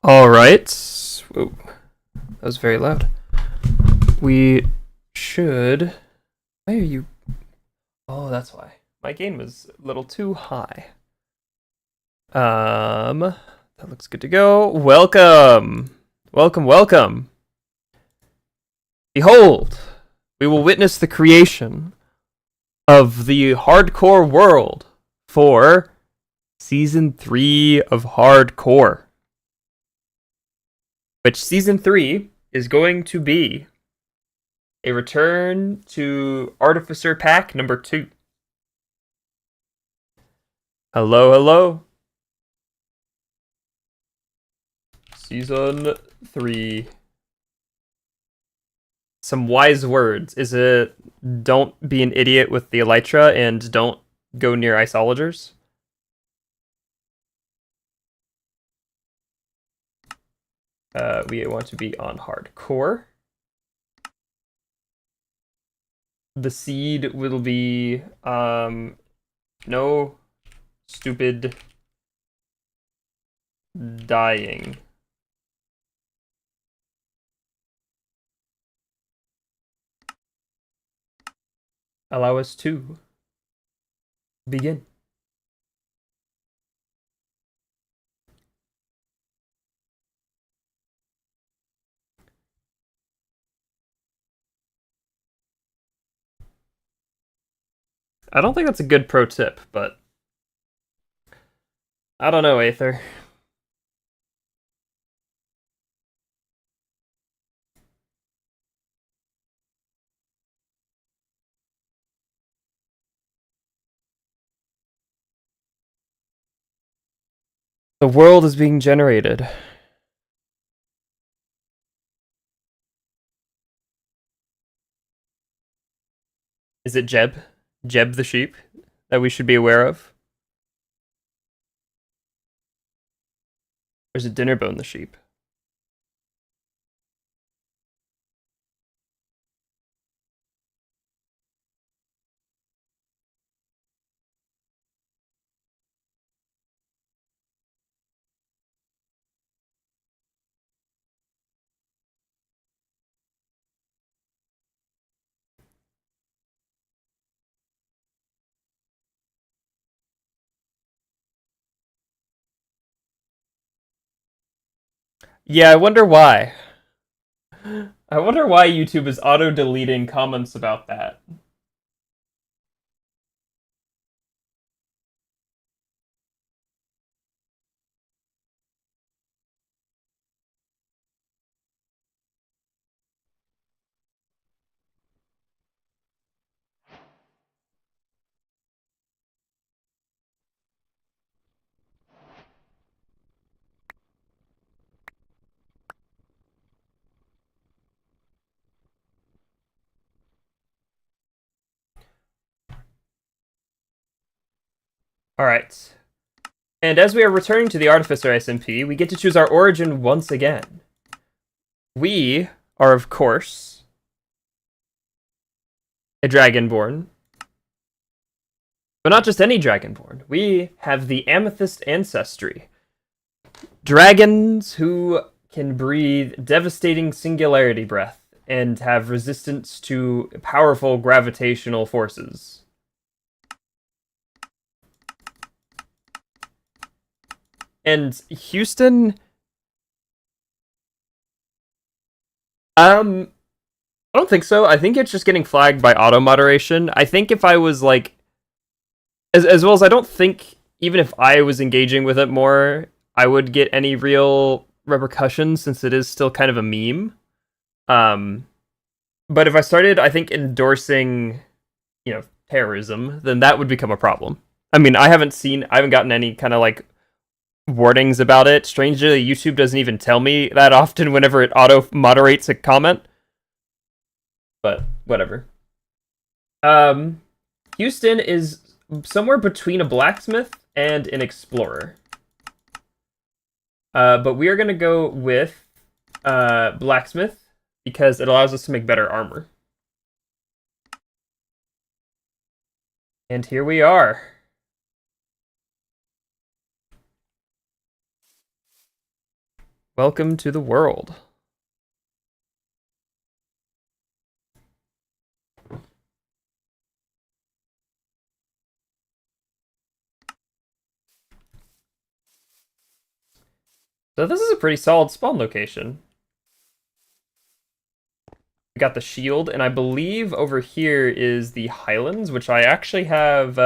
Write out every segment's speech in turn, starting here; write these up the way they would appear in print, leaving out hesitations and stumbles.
All right. Whoa, that was very loud. We should. Why are you? Oh, that's why. My gain was a little too high. That looks good to go. Welcome, welcome, welcome. Behold, we will witness the creation of the hardcore world for season 3 of Hardcore. Which season 3 is going to be a return to Artificer Pack number 2. Hello, hello. Season 3. Some wise words. Is it don't be an idiot with the Elytra and don't go near isologers? We want to be on hardcore. The seed will be no stupid dying. Allow us to begin. I don't think that's a good pro tip, but I don't know, Aether. The world is being generated. Is it Jeb? Jeb the sheep that we should be aware of? Or is it Dinnerbone the sheep? Yeah, I wonder why. I wonder why YouTube is auto-deleting comments about that. Alright. And as we are returning to the Artificer SMP, we get to choose our origin once again. We are, of course, a Dragonborn. But not just any Dragonborn. We have the Amethyst Ancestry. Dragons who can breathe devastating singularity breath and have resistance to powerful gravitational forces. And Houston, I don't think so. I think it's just getting flagged by auto moderation. I think if I was like, as well as I don't think even if I was engaging with it more, I would get any real repercussions since it is still kind of a meme. But if I started, I think endorsing, terrorism, then that would become a problem. I mean, I haven't gotten any kind of like warnings about it. Strangely, YouTube doesn't even tell me that often whenever it auto moderates a comment. But whatever. Houston is somewhere between a blacksmith and an explorer. But we are gonna go with blacksmith because it allows us to make better armor. And here we are. Welcome to the world. So this is a pretty solid spawn location. We got the shield, and I believe over here is the Highlands, which I actually have,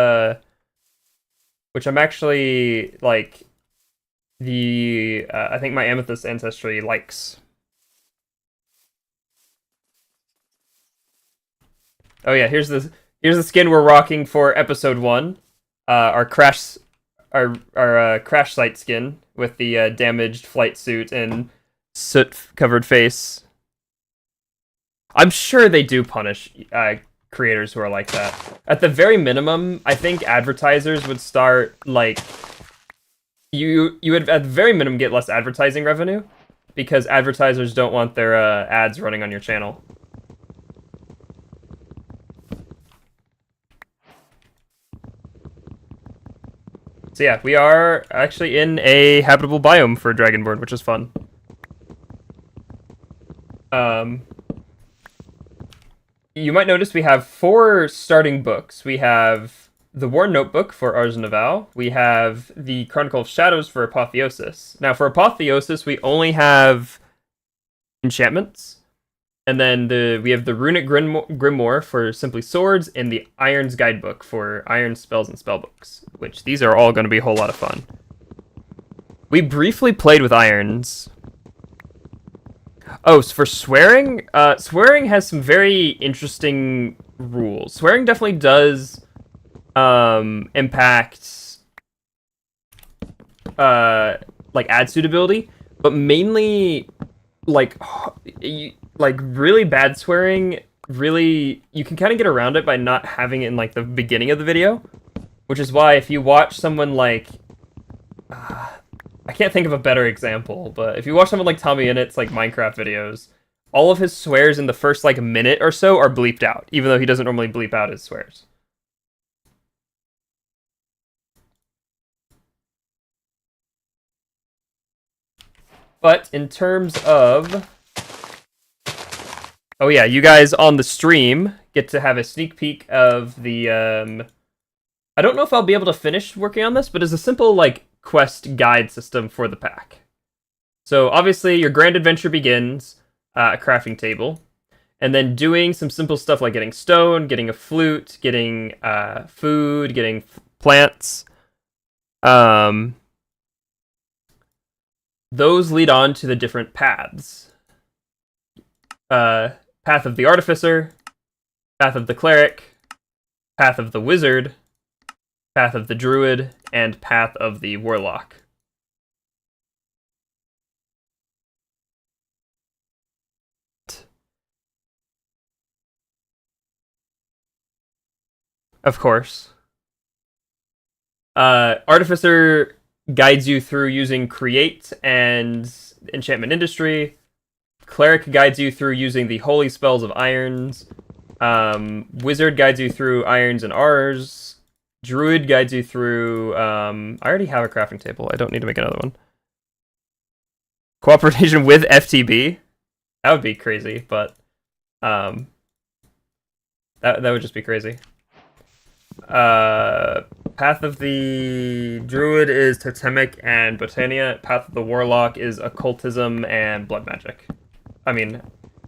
which I'm actually, like, I think my Amethyst ancestry likes. Oh yeah, here's the skin we're rocking for episode 1. Our crash site skin with the damaged flight suit and soot-covered face. I'm sure they do punish creators who are like that. At the very minimum, I think advertisers would start, like, you would at the very minimum get less advertising revenue because advertisers don't want their ads running on your channel. So yeah, we are actually in a habitable biome for Dragonborn, which is fun. You might notice we have 4 starting books. We have the Worn Notebook for Ars Navale. We have the Chronicle of Shadows for Apotheosis. Now, for Apotheosis, we only have enchantments. And then we have the Runic Grimoire for simply swords, and the Iron's Guidebook for iron spells and spellbooks, which these are all going to be a whole lot of fun. We briefly played with irons. Oh, so for swearing, swearing has some very interesting rules. Swearing definitely does impact like ad suitability, but mainly like really bad swearing, really you can kind of get around it by not having it in like the beginning of the video, which is why if you watch someone like I can't think of a better example, but if you watch someone like Tommy Innett's like Minecraft videos, all of his swears in the first like minute or so are bleeped out, even though he doesn't normally bleep out his swears. But in terms of... Oh yeah, you guys on the stream get to have a sneak peek of the... I don't know if I'll be able to finish working on this, but it's a simple like quest guide system for the pack. So obviously your grand adventure begins a crafting table, and then doing some simple stuff like getting stone, getting a flute, getting food, getting plants. Those lead on to the different paths. Path of the Artificer, Path of the Cleric, Path of the Wizard, Path of the Druid, and Path of the Warlock. Of course. Artificer guides you through using Create and Enchantment Industry. Cleric guides you through using the Holy Spells of Irons. Wizard guides you through Irons and Rs. Druid guides you through... I already have a crafting table. I don't need to make another one. Cooperation with FTB? That would be crazy, but... that would just be crazy. Path of the Druid is Totemic and Botania. Path of the Warlock is Occultism and Blood Magic. I mean,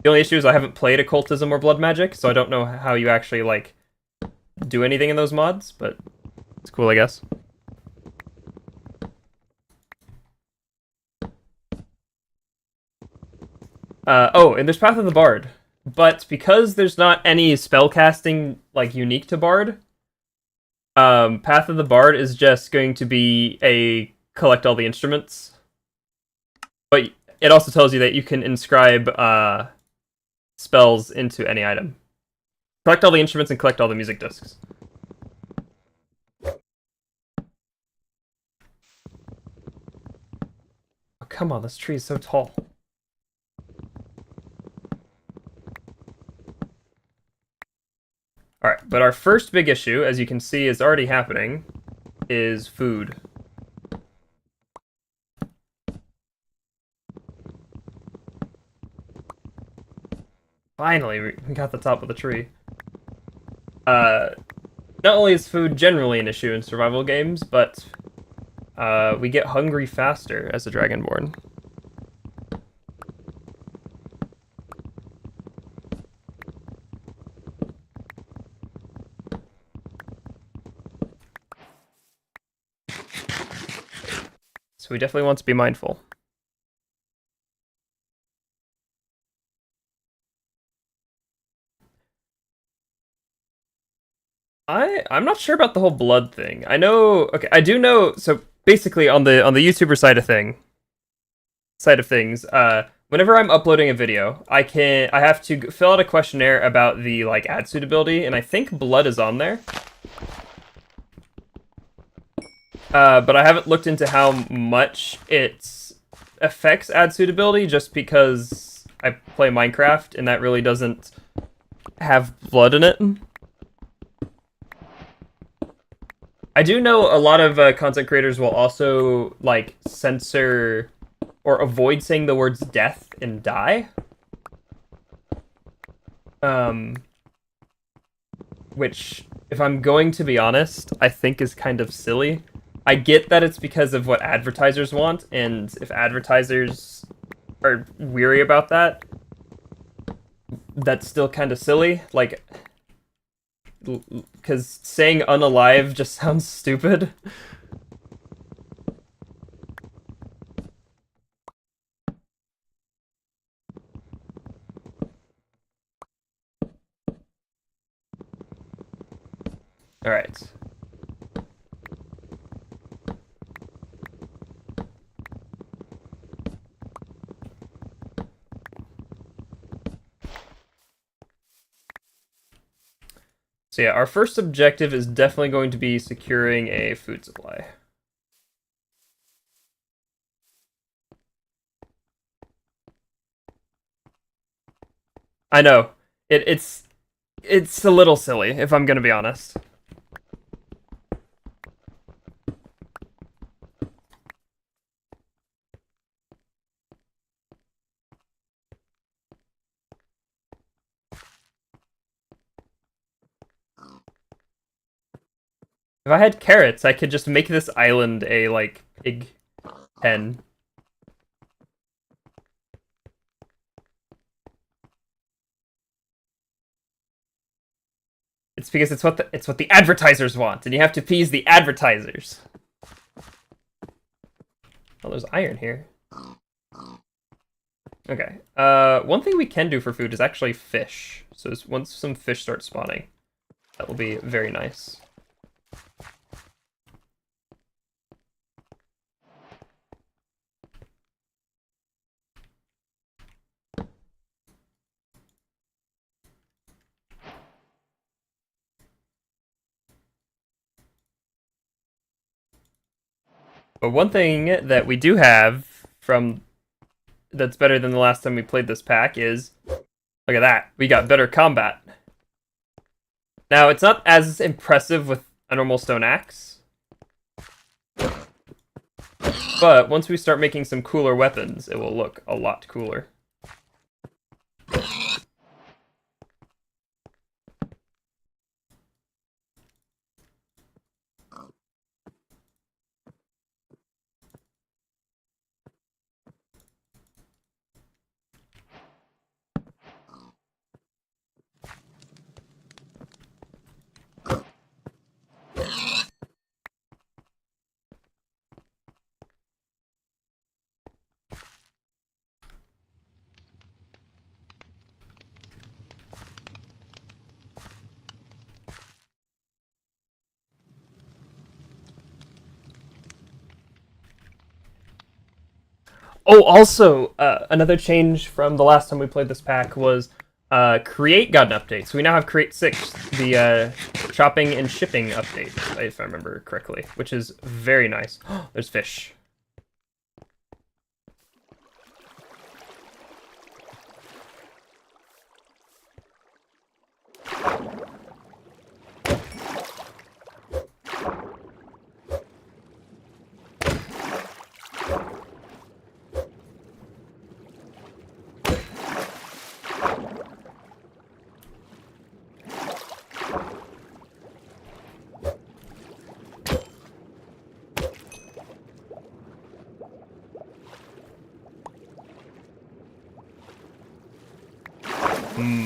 the only issue is I haven't played Occultism or Blood Magic, so I don't know how you actually, like, do anything in those mods, but it's cool, I guess. Oh, and there's Path of the Bard. But because there's not any spellcasting, like, unique to Bard, Path of the Bard is just going to be a collect all the instruments. But it also tells you that you can inscribe spells into any item. Collect all the instruments and collect all the music discs. Oh, come on, this tree is so tall. Alright, but our first big issue, as you can see is already happening, is food. Finally, we got the top of the tree. Not only is food generally an issue in survival games, but we get hungry faster as a Dragonborn. So we definitely want to be mindful. I'm not sure about the whole blood thing. I know, okay, I do know. So basically, on the YouTuber side of things, whenever I'm uploading a video, I have to fill out a questionnaire about the like ad suitability, and I think blood is on there. But I haven't looked into how much it affects ad suitability, just because I play Minecraft and that really doesn't have blood in it. I do know a lot of content creators will also like censor or avoid saying the words death and die. Which, if I'm going to be honest, I think is kind of silly. I get that it's because of what advertisers want, and if advertisers are weary about that, that's still kind of silly. Like, because saying unalive just sounds stupid. Alright. So yeah, our first objective is definitely going to be securing a food supply. I know. It's a little silly, if I'm gonna be honest. If I had carrots, I could just make this island a, like, pig pen. It's because it's what the advertisers want, and you have to appease the advertisers. Oh, there's iron here. Okay. One thing we can do for food is actually fish. So once some fish start spawning, that will be very nice. But one thing that we do have that's better than the last time we played this pack is, look at that, we got better combat. Now, it's not as impressive with a normal stone axe, but once we start making some cooler weapons, it will look a lot cooler. Oh, also, another change from the last time we played this pack was Create got an update. So we now have Create 6, the shopping and shipping update, if I remember correctly, which is very nice. There's fish.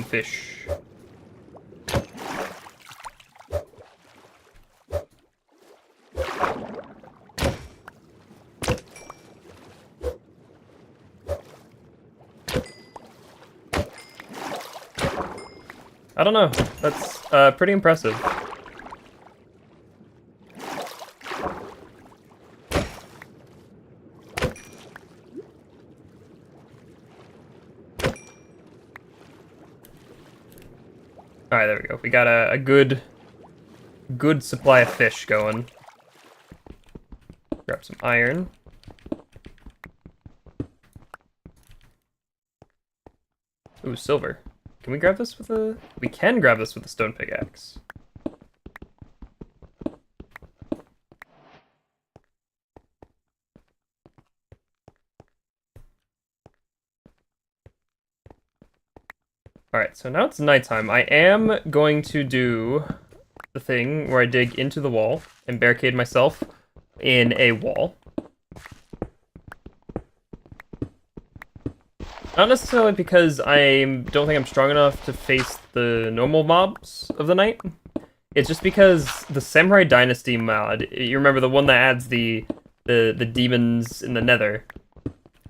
Fish. I don't know. That's pretty impressive. Alright, there we go. We got a good supply of fish going. Grab some iron. Ooh, silver. Can we grab this with a... We can grab this with a stone pickaxe. Alright, so now it's nighttime. I am going to do the thing where I dig into the wall and barricade myself in a wall. Not necessarily because I don't think I'm strong enough to face the normal mobs of the night. It's just because the Samurai Dynasty mod, you remember the one that adds the demons in the nether,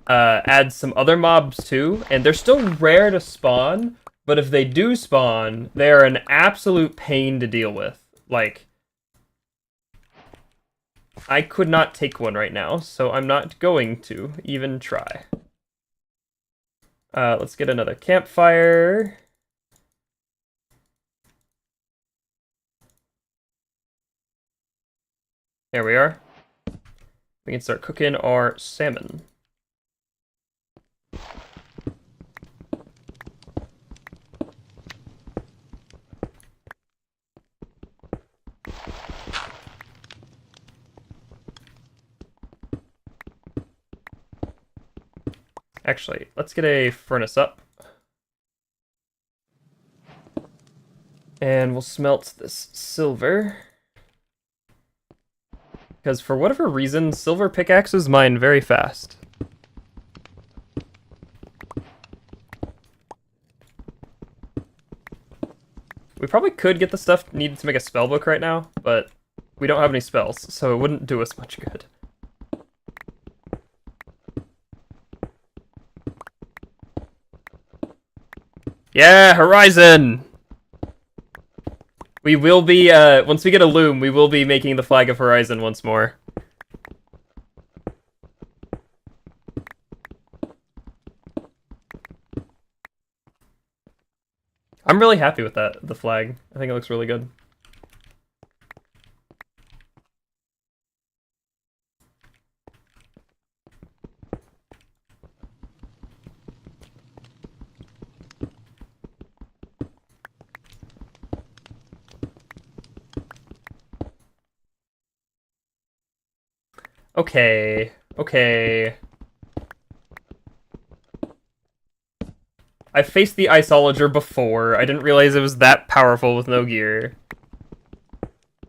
adds some other mobs too, and they're still rare to spawn, but if they do spawn, they're an absolute pain to deal with. Like, I could not take one right now, so I'm not going to even try. Let's get another campfire. There we are. We can start cooking our salmon. Actually, let's get a furnace up. And we'll smelt this silver. Because for whatever reason, silver pickaxes mine very fast. We probably could get the stuff needed to make a spell book right now, but we don't have any spells, so it wouldn't do us much good. Yeah, Horizon! We will be, once we get a loom, we will be making the Flag of Horizon once more. I'm really happy with that, the flag. I think it looks really good. Okay, okay. I faced the Iceologer before. I didn't realize it was that powerful with no gear.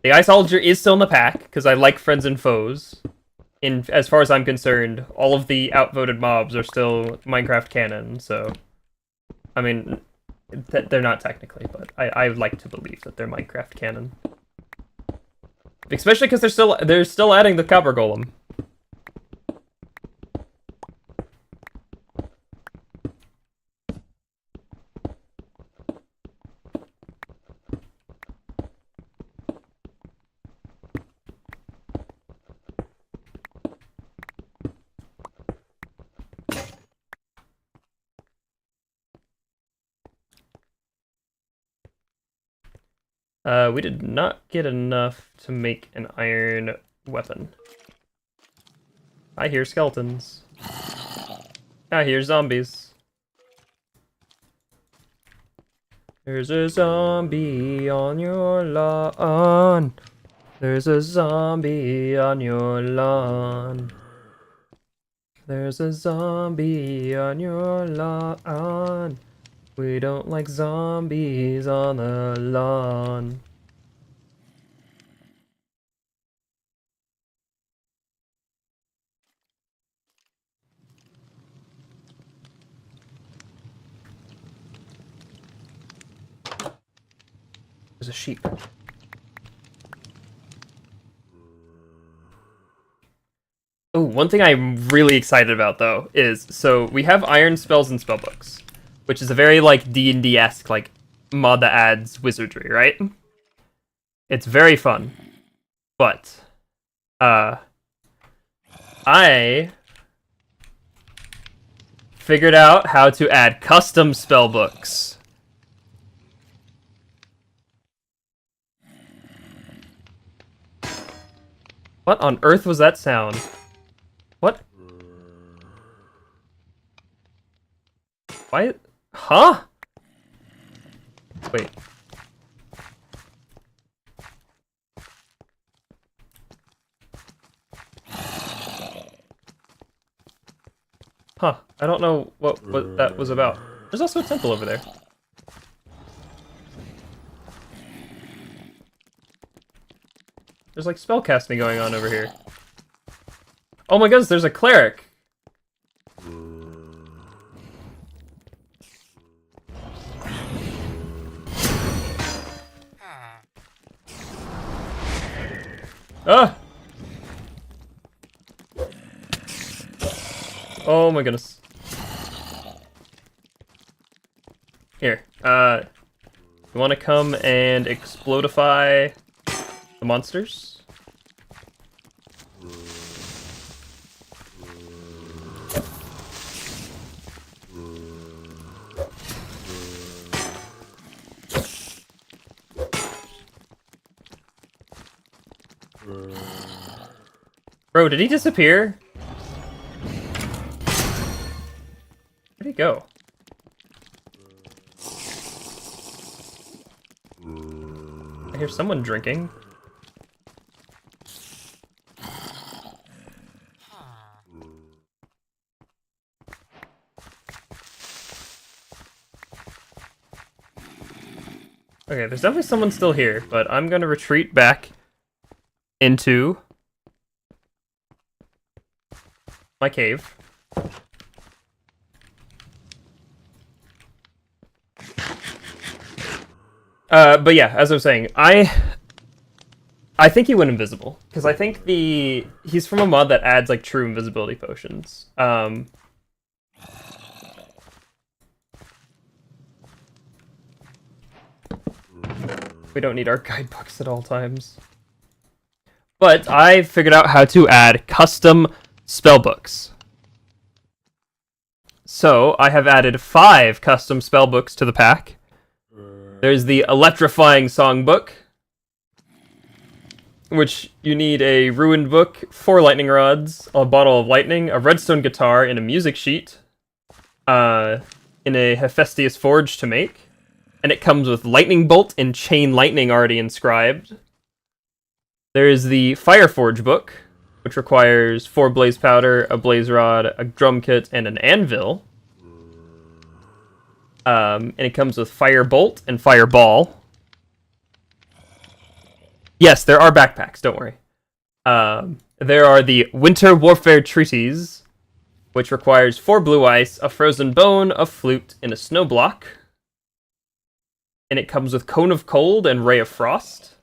The Iceologer is still in the pack, because I like friends and foes. As far as I'm concerned, all of the outvoted mobs are still Minecraft canon, so... I mean, they're not technically, but I like to believe that they're Minecraft canon. Especially because they're still adding the Copper Golem. We did not get enough to make an iron weapon. I hear skeletons. I hear zombies. There's a zombie on your lawn. There's a zombie on your lawn. There's a zombie on your lawn. We don't like zombies on the lawn. a sheep. Oh, one thing I'm really excited about, though, is... So, we have iron spells and spellbooks, which is a very, like, D&D-esque, like, mod that adds wizardry, right? It's very fun. But, I figured out how to add custom spellbooks. What on earth was that sound? What? Why? Huh? Wait. Huh. I don't know what that was about. There's also a temple over there. There's like spellcasting going on over here. Oh my goodness, there's a cleric. Ah! Oh my goodness. Here, you wanna come and explodify the monsters? Bro, did he disappear? Where'd he go? I hear someone drinking. Okay, there's definitely someone still here, but I'm gonna retreat back into my cave. But yeah, as I was saying, I think he went invisible because I think he's from a mod that adds like true invisibility potions. We don't need our guidebooks at all times. But I figured out how to add custom spellbooks. So I have added 5 custom spellbooks to the pack. There's the Electrifying Songbook, which you need a ruined book, 4 lightning rods, a bottle of lightning, a redstone guitar, and a music sheet in a Hephaestus forge to make. And it comes with lightning bolt and chain lightning already inscribed. There is the Fireforge book, which requires 4 blaze powder, a blaze rod, a drum kit, and an anvil. And it comes with Firebolt and Fireball. Yes, there are backpacks, don't worry. There are the Winter Warfare Treaties, which requires 4 blue ice, a frozen bone, a flute, and a snow block. And it comes with Cone of Cold and Ray of Frost.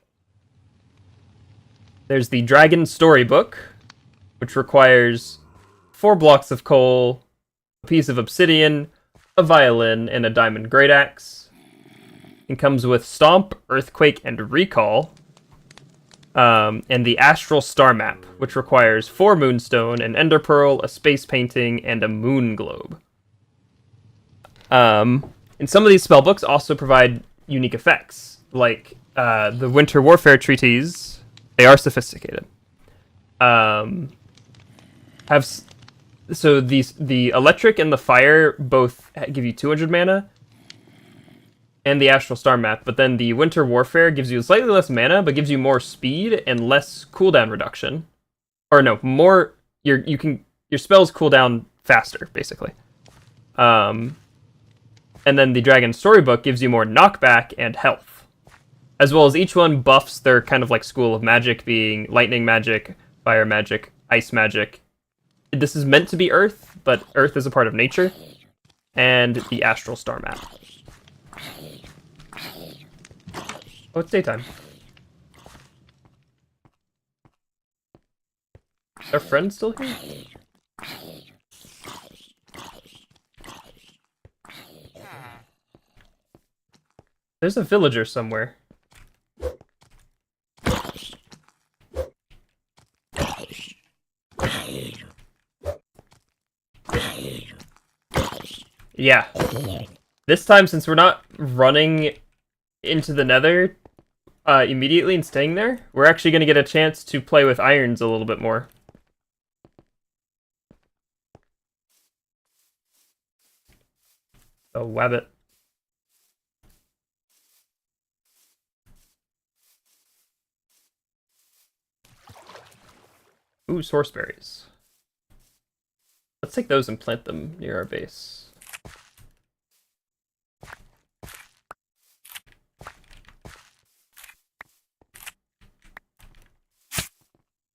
There's the Dragon Storybook, which requires 4 blocks of coal, a piece of obsidian, a violin, and a diamond great axe. It comes with Stomp, Earthquake, and Recall. And the Astral Star Map, which requires 4 moonstone, an ender pearl, a space painting, and a moon globe. And some of these spellbooks also provide unique effects, like the Winter Warfare Treaties. They are sophisticated. So the electric and the fire both give you 200 mana, and the Astral Star Map, but then the Winter Warfare gives you slightly less mana, but gives you more speed and less cooldown reduction. Or no, more your spells cool down faster, basically. And then the Dragon Storybook gives you more knockback and health. As well as each one buffs their kind of like school of magic, being lightning magic, fire magic, ice magic. This is meant to be Earth, but Earth is a part of nature. And the Astral Star Map. Oh, it's daytime. Is our friend still here? There's a villager somewhere. Yeah. This time, since we're not running into the nether immediately and staying there, we're actually going to get a chance to play with irons a little bit more. Oh, wabbit. Ooh, source berries. Let's take those and plant them near our base.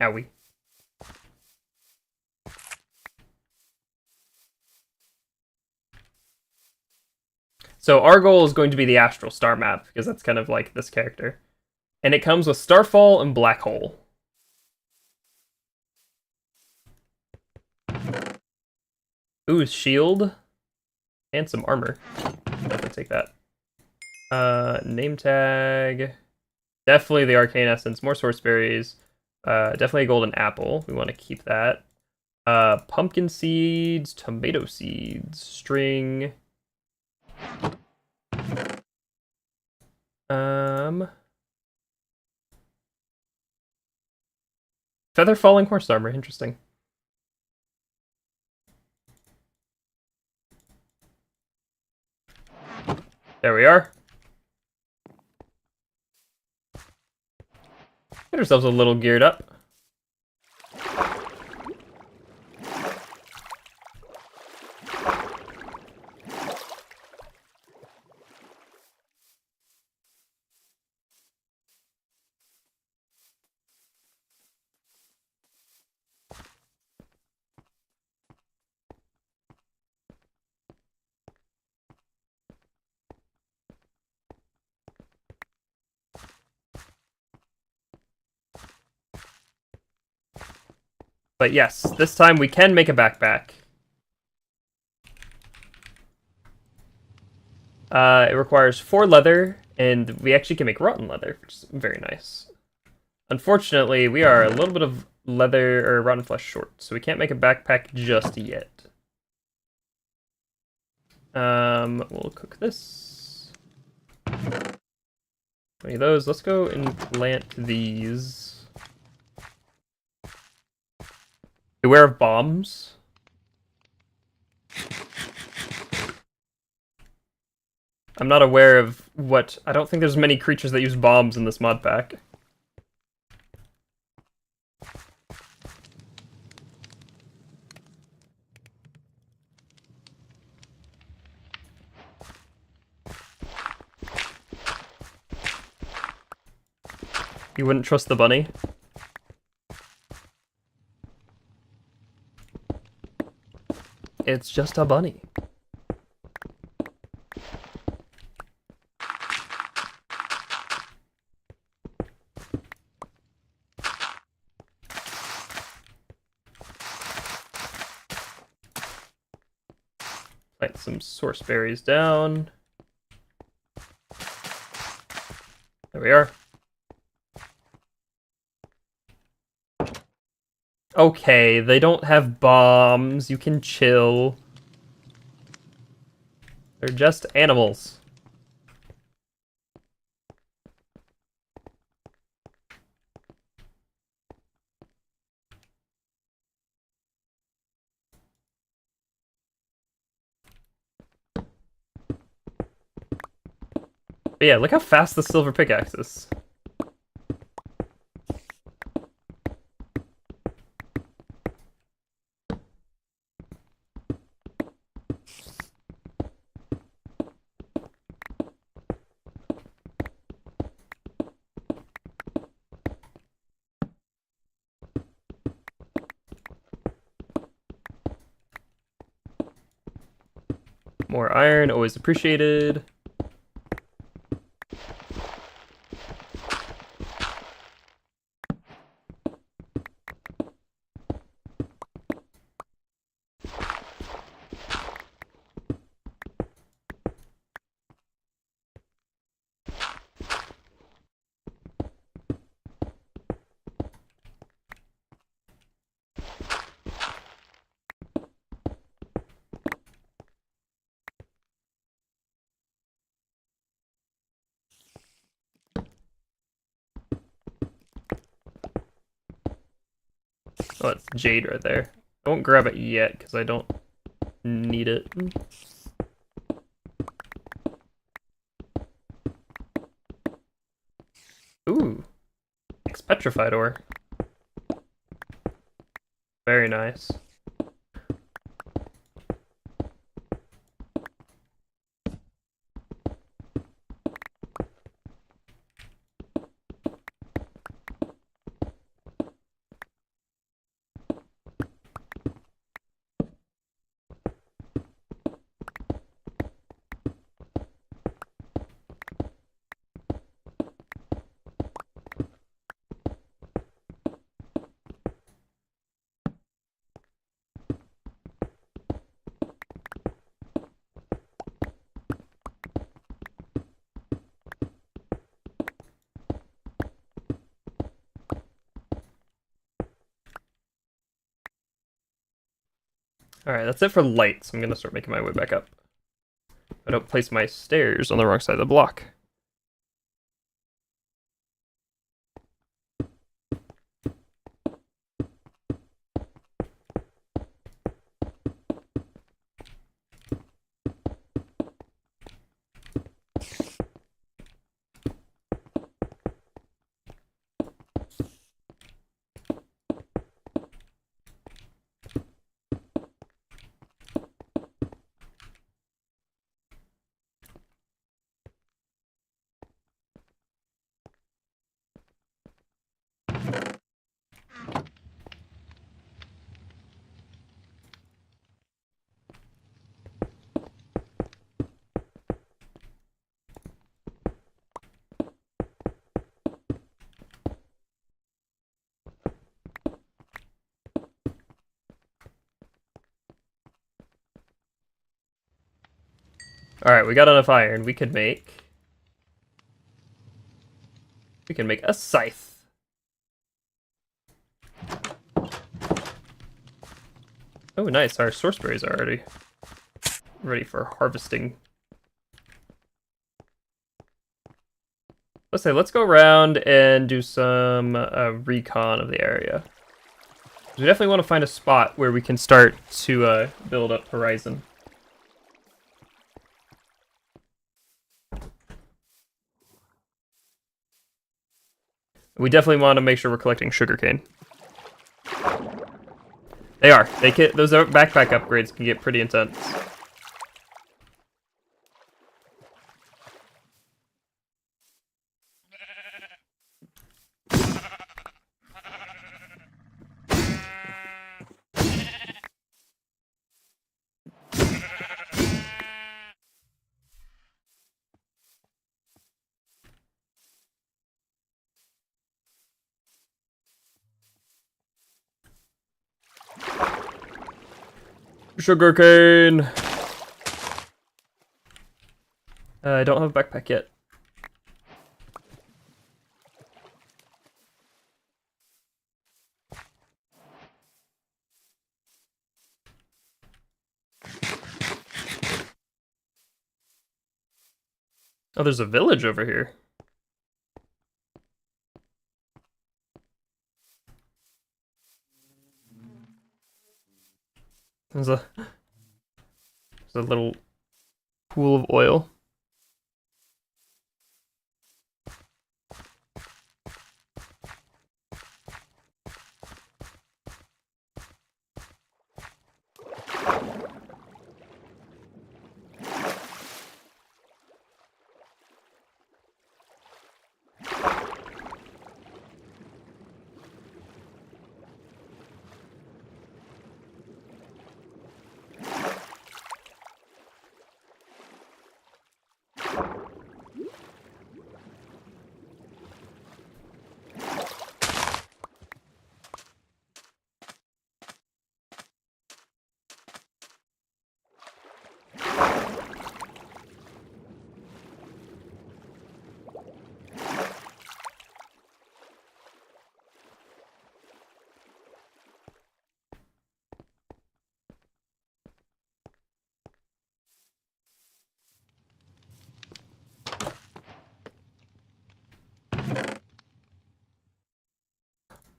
Owie. So our goal is going to be the Astral Star map, because that's kind of like this character. And it comes with Starfall and Black Hole. Ooh, shield. And some armor. Definitely take that. Name tag. Definitely the Arcane Essence. More Source Berries. Definitely a Golden Apple. We want to keep that. Pumpkin seeds. Tomato seeds. String. Feather falling horse armor. Interesting. There we are. Get ourselves a little geared up. But yes, this time we can make a backpack. It requires 4 leather, and we actually can make rotten leather, which is very nice. Unfortunately, we are a little bit of leather or rotten flesh short, so we can't make a backpack just yet. We'll cook this. 20 of those. Let's go and plant these. Beware of bombs. I'm not aware of what... I don't think there's many creatures that use bombs in this mod pack. You wouldn't trust the bunny? It's just a bunny. Plant some source berries down. There we are. Okay, they don't have bombs. You can chill. They're just animals. But yeah, look how fast the silver pickaxe is. More iron, always appreciated. Oh, it's jade right there. I won't grab it yet because I don't need it. Ooh. Petrified ore. Very nice. Alright, that's it for light, so I'm gonna start making my way back up. I don't place my stairs on the wrong side of the block. Alright, we got enough iron. We can make a scythe. Oh, nice. Our source berries are already ready for harvesting. Let's go around and do some recon of the area. We definitely want to find a spot where we can start to build up horizon. We definitely want to make sure we're collecting sugarcane. They are. Those backpack upgrades can get pretty intense. Sugarcane! I don't have a backpack yet. Oh, there's a village over here. There's a little pool of oil.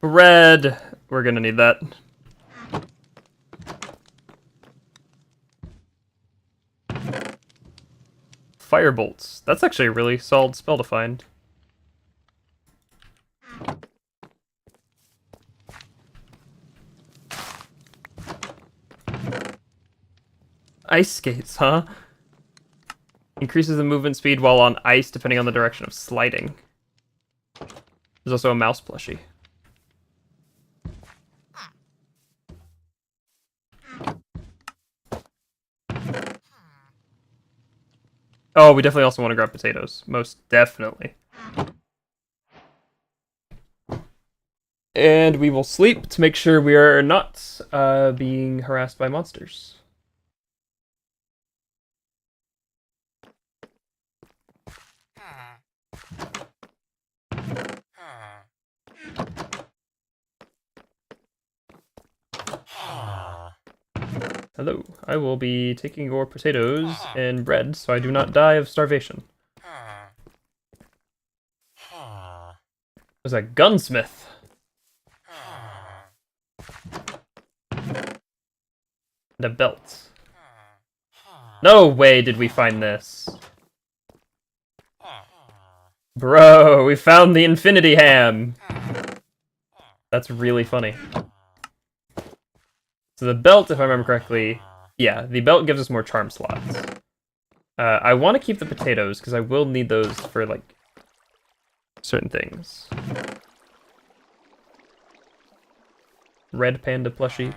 Bread. We're gonna need that. Firebolts. That's actually a really solid spell to find. Ice skates, huh? Increases the movement speed while on ice depending on the direction of sliding. There's also a mouse plushie. Oh, we definitely also want to grab potatoes. Most definitely. And we will sleep to make sure we are not being harassed by monsters. Hello, I will be taking your potatoes and bread so I do not die of starvation. There's a gunsmith. And a belt. No way did we find this. Bro, we found the infinity ham. That's really funny. So the belt, if I remember correctly, yeah, the belt gives us more charm slots. I want to keep the potatoes, because I will need those for, like, certain things. Red panda plushie.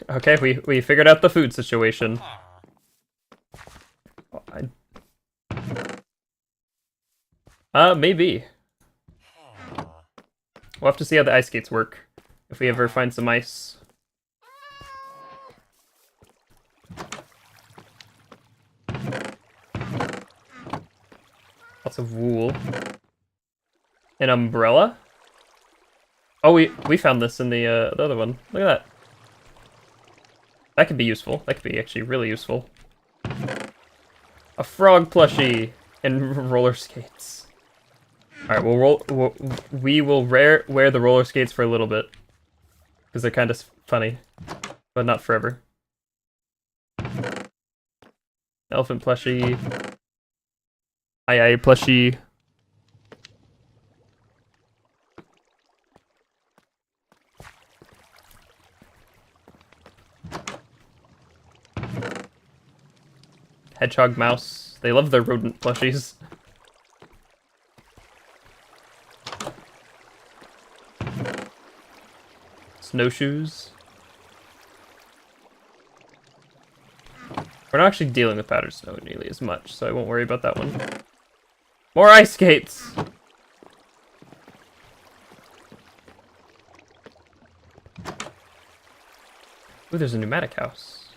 Okay, we figured out the food situation. Maybe. We'll have to see how the ice skates work. If we ever find some ice. Lots of wool. An umbrella? Oh, we found this in the other one. Look at that. That could be useful. That could be actually really useful. A frog plushie and roller skates. Alright, we will wear the roller skates for a little bit. Because they're kind of funny. But not forever. Elephant plushie. Aye plushie. Hedgehog mouse. They love their rodent plushies. Snowshoes. We're not actually dealing with powdered snow nearly as much, so I won't worry about that one. More ice skates! Ooh, there's a pneumatic house.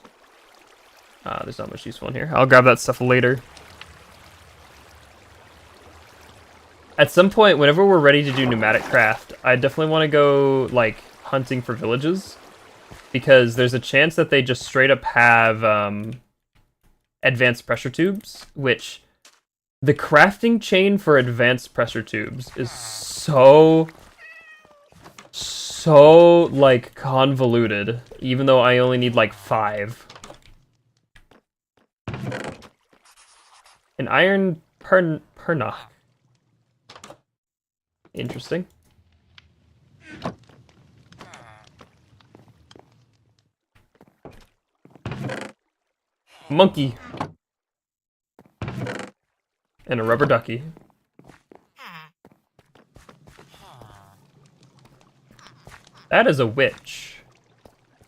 There's not much useful in here. I'll grab that stuff later. At some point, whenever we're ready to do pneumatic craft, I definitely want to go, like, hunting for villages. Because there's a chance that they just straight up have, advanced pressure tubes, which the crafting chain for advanced pressure tubes is so like convoluted, even though I only need like 5. An iron pernach. Interesting. Monkey. And a rubber ducky. That is a witch.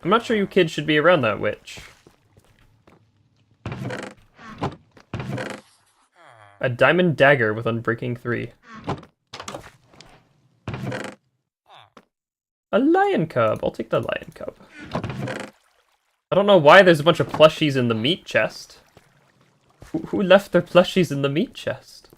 I'm not sure you kids should be around that witch. A diamond dagger with Unbreaking 3. A lion cub. I'll take the lion cub. I don't know why there's a bunch of plushies in the meat chest. Who left their plushies in the meat chest?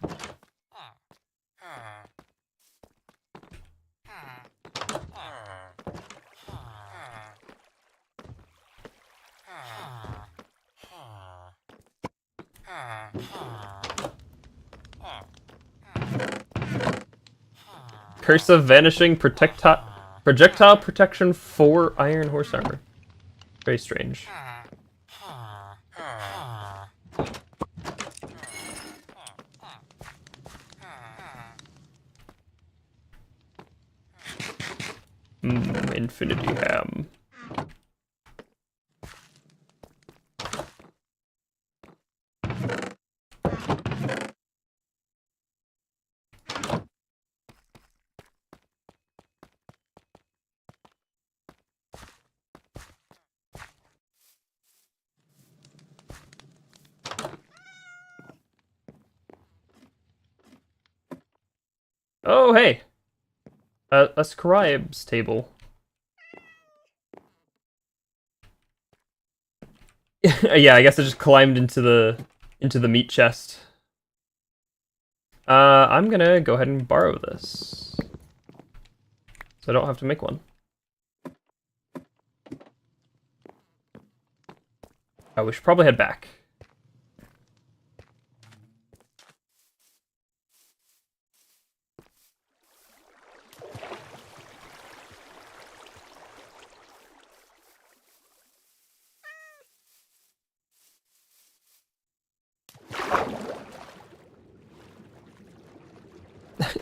Curse of Vanishing, projectile protection 4 iron horse armor. Very strange. Infinity ham. Oh, hey! A scribe's table. Yeah, I guess I just climbed into the meat chest. I'm gonna go ahead and borrow this. So I don't have to make one. Oh, we should probably head back.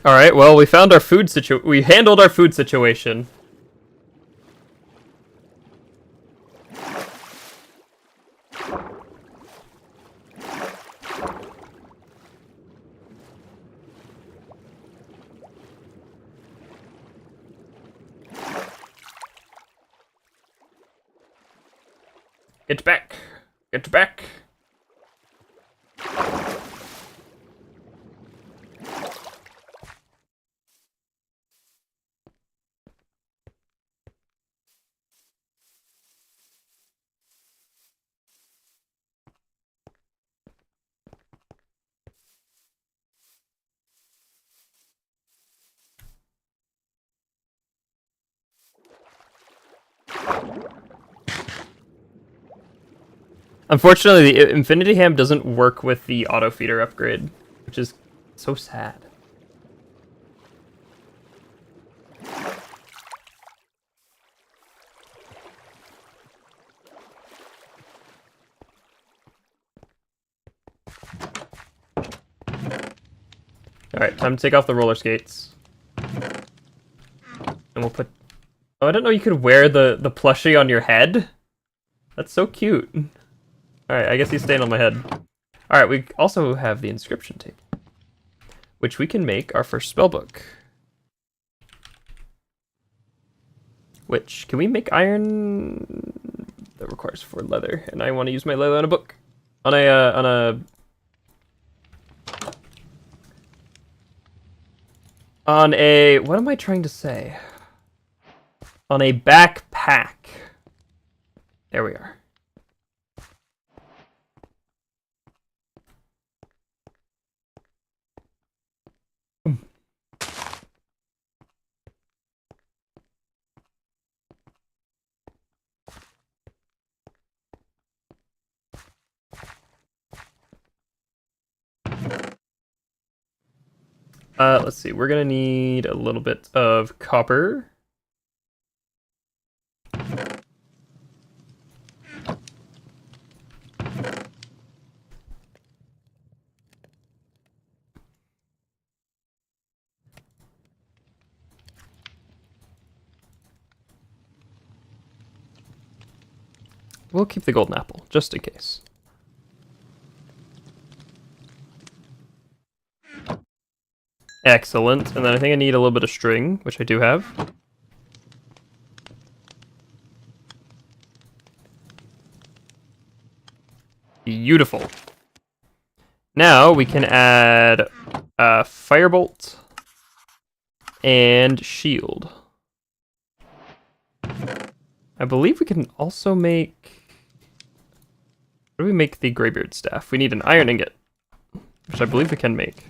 Alright, well, we found our we handled our food situation. Get back! Get back! Unfortunately, the Infinity Ham doesn't work with the auto feeder upgrade, which is so sad. Alright, time to take off the roller skates. And we'll put... Oh, I didn't know you could wear the plushie on your head. That's so cute. Alright, I guess he's staying on my head. Alright, we also have the inscription table, which we can make our first spellbook. Which, can we make iron? That requires 4 leather, and I want to use my leather on a book. On a what am I trying to say? On a backpack. There we are. Let's see, we're gonna need a little bit of copper. We'll keep the golden apple, just in case. Excellent. And then I think I need a little bit of string, which I do have. Beautiful. Now we can add a firebolt and shield. I believe we can also make... How do we make the graybeard staff? We need an iron ingot, which I believe we can make.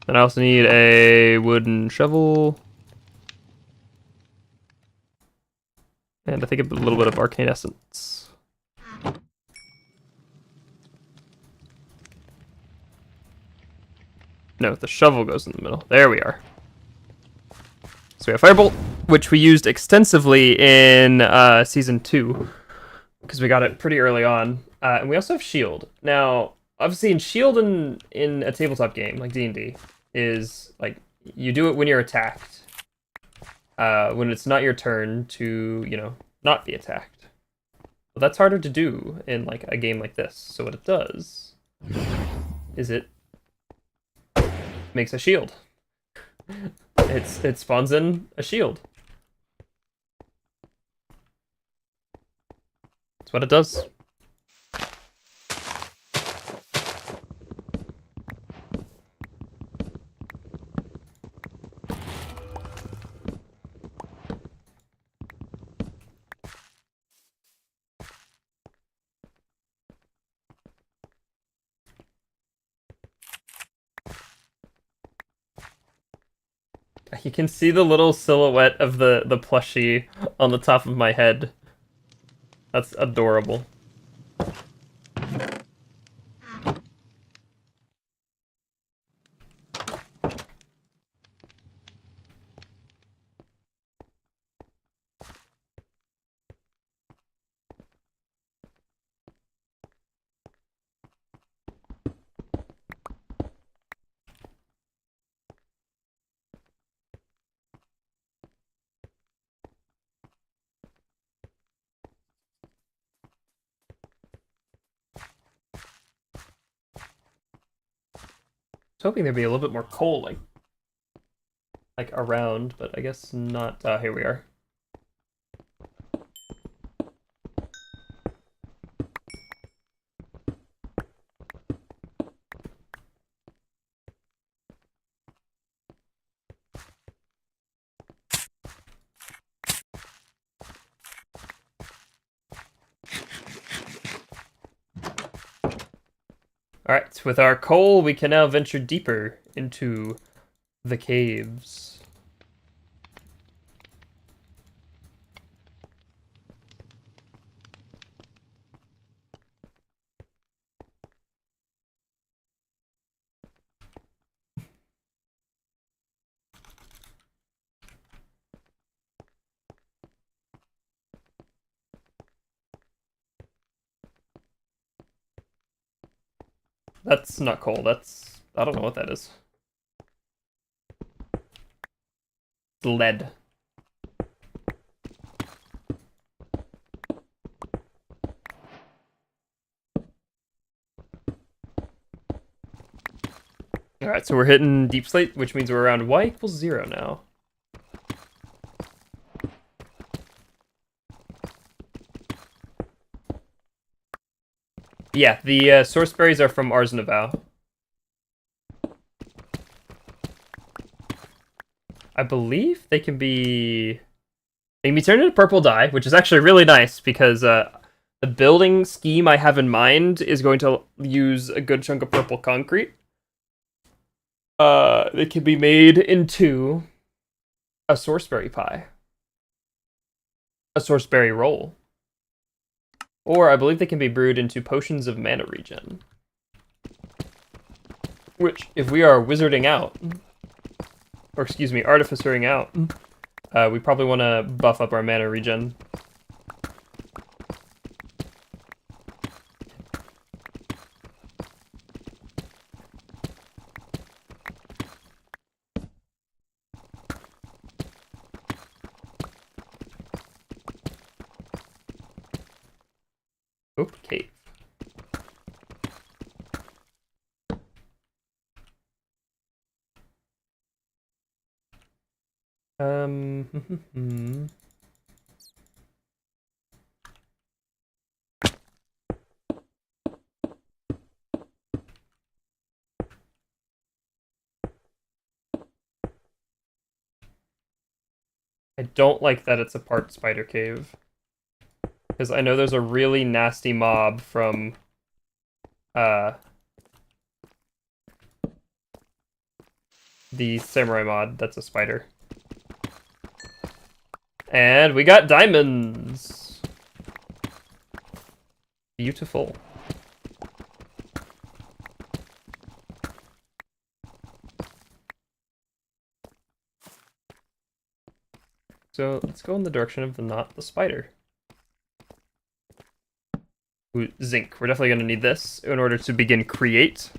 Then I also need a wooden shovel. And I think a little bit of arcane essence. No, the shovel goes in the middle. There we are. So we have Firebolt, which we used extensively in Season 2, because we got it pretty early on. And we also have Shield. Now, obviously, in Shield in a tabletop game, like D&D, is, like, you do it when you're attacked. When it's not your turn to, you know, not be attacked. But that's harder to do in, like, a game like this. So what it does is it makes a shield. It spawns in a shield. That's what it does. You can see the little silhouette of the plushie on the top of my head. That's adorable. I was hoping there'd be a little bit more coal, like around, but I guess not. Here we are. Alright, with our coal, we can now venture deeper into the caves. That's not coal, that's... I don't know what that is. Lead. Alright, so we're hitting deep slate, which means we're around y equals 0 now. Yeah, the source berries are from Ars Nova. I believe they can be turned into purple dye, which is actually really nice because the building scheme I have in mind is going to use a good chunk of purple concrete. It can be made into a sourceberry pie, a sourceberry roll, or I believe they can be brewed into potions of mana regen. Which, if we are wizarding out, or excuse me, artificering out, we probably want to buff up our mana regen. Oop, cave. I don't like that it's a part spider cave. Because I know there's a really nasty mob from the samurai mod that's a spider. And we got diamonds! Beautiful. So let's go in the direction of the spider. Ooh, zinc. We're definitely going to need this in order to begin create.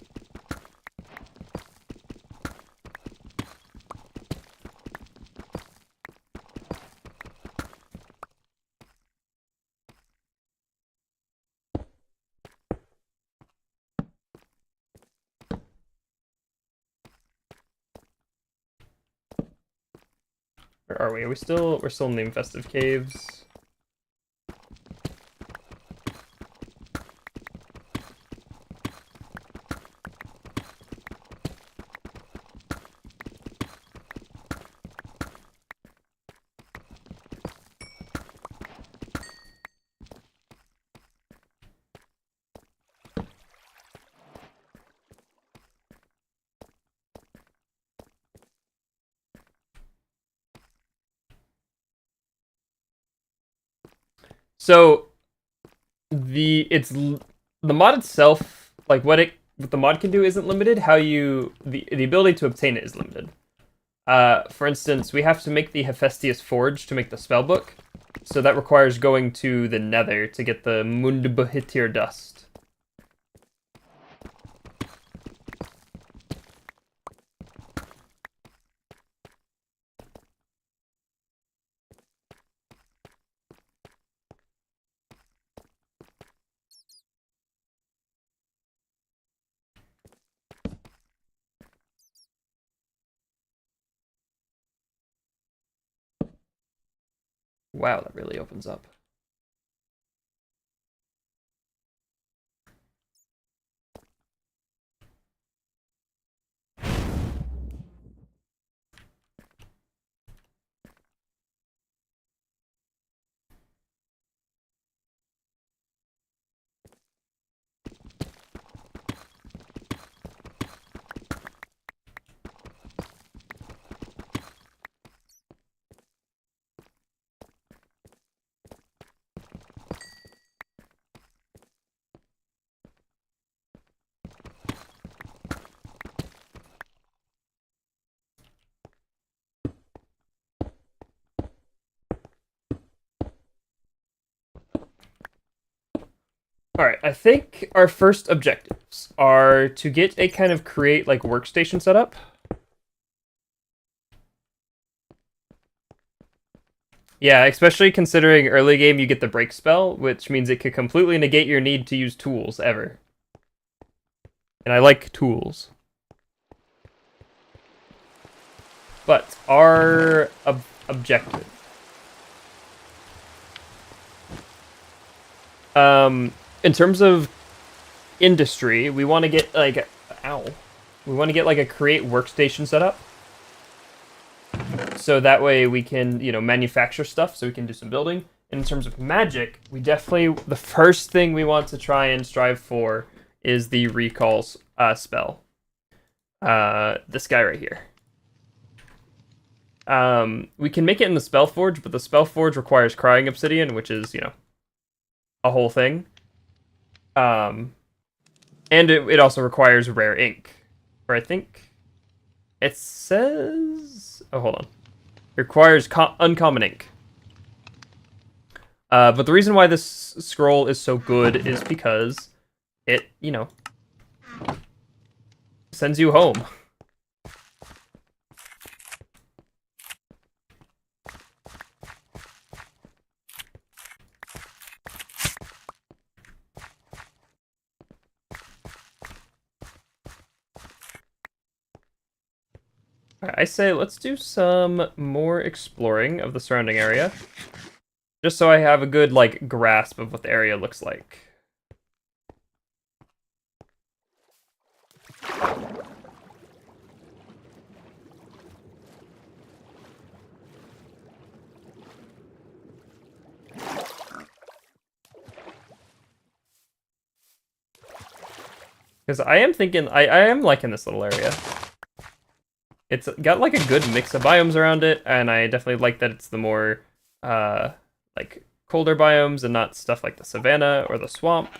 Where are we? We're still in the infested caves. So the mod itself, like what the mod can do isn't limited. How you the ability to obtain it is limited. For instance, we have to make the Hephaestus Forge to make the spellbook, so that requires going to the Nether to get the Mundbehitir dust. Wow, that really opens up. All right, I think our first objectives are to get a kind of create like workstation set up. Yeah, especially considering early game you get the break spell, which means it could completely negate your need to use tools ever. And I like tools. But our objective. In terms of industry, we want to get like we want to get like a create workstation set up. So that way we can, manufacture stuff so we can do some building. And in terms of magic, we definitely the first thing we want to try and strive for is the recall spell. This guy right here. We can make it in the spell forge, but the spell forge requires crying obsidian, which is, a whole thing. And it also requires rare ink. Or I think it says... Oh, hold on. It requires uncommon ink. But the reason why this scroll is so good is because it, sends you home. I say let's do some more exploring of the surrounding area. Just so I have a good, grasp of what the area looks like. Because I am thinking, I am liking this little area. It's got, a good mix of biomes around it, and I definitely like that it's the more, colder biomes and not stuff like the savanna or the swamp.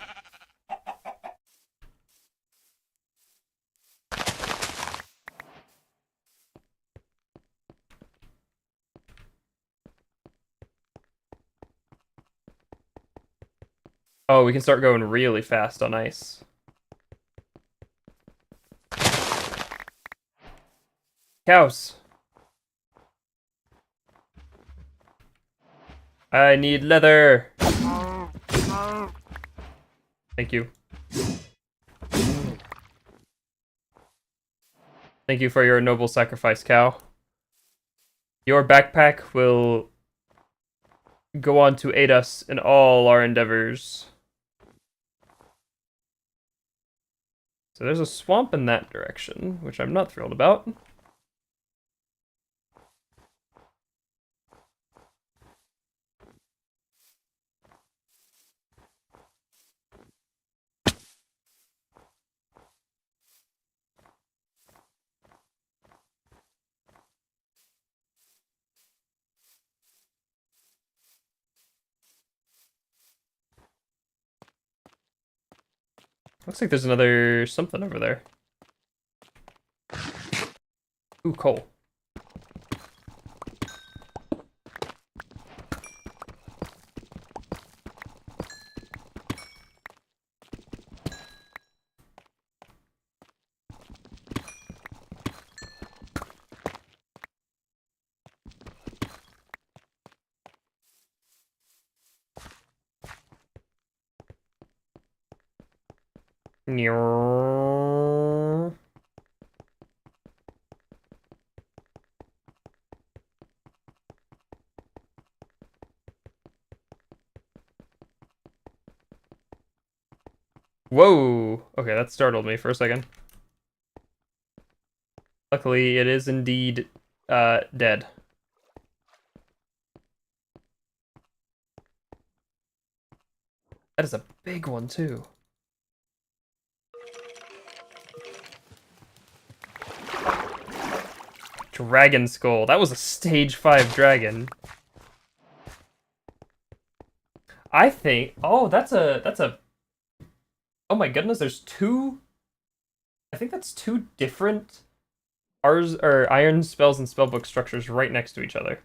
Oh, we can start going really fast on ice. Cows. I need leather. Thank you. Thank you for your noble sacrifice, cow. Your backpack will go on to aid us in all our endeavors. So there's a swamp in that direction, which I'm not thrilled about. Looks like there's another something over there. Ooh, coal. Whoa! Okay, that startled me for a second. Luckily, it is indeed dead. That is a big one, too. Dragon skull. That was a stage 5 dragon. I think... Oh, that's a... Oh my goodness, there's two... I think that's two different iron spells and spellbook structures right next to each other.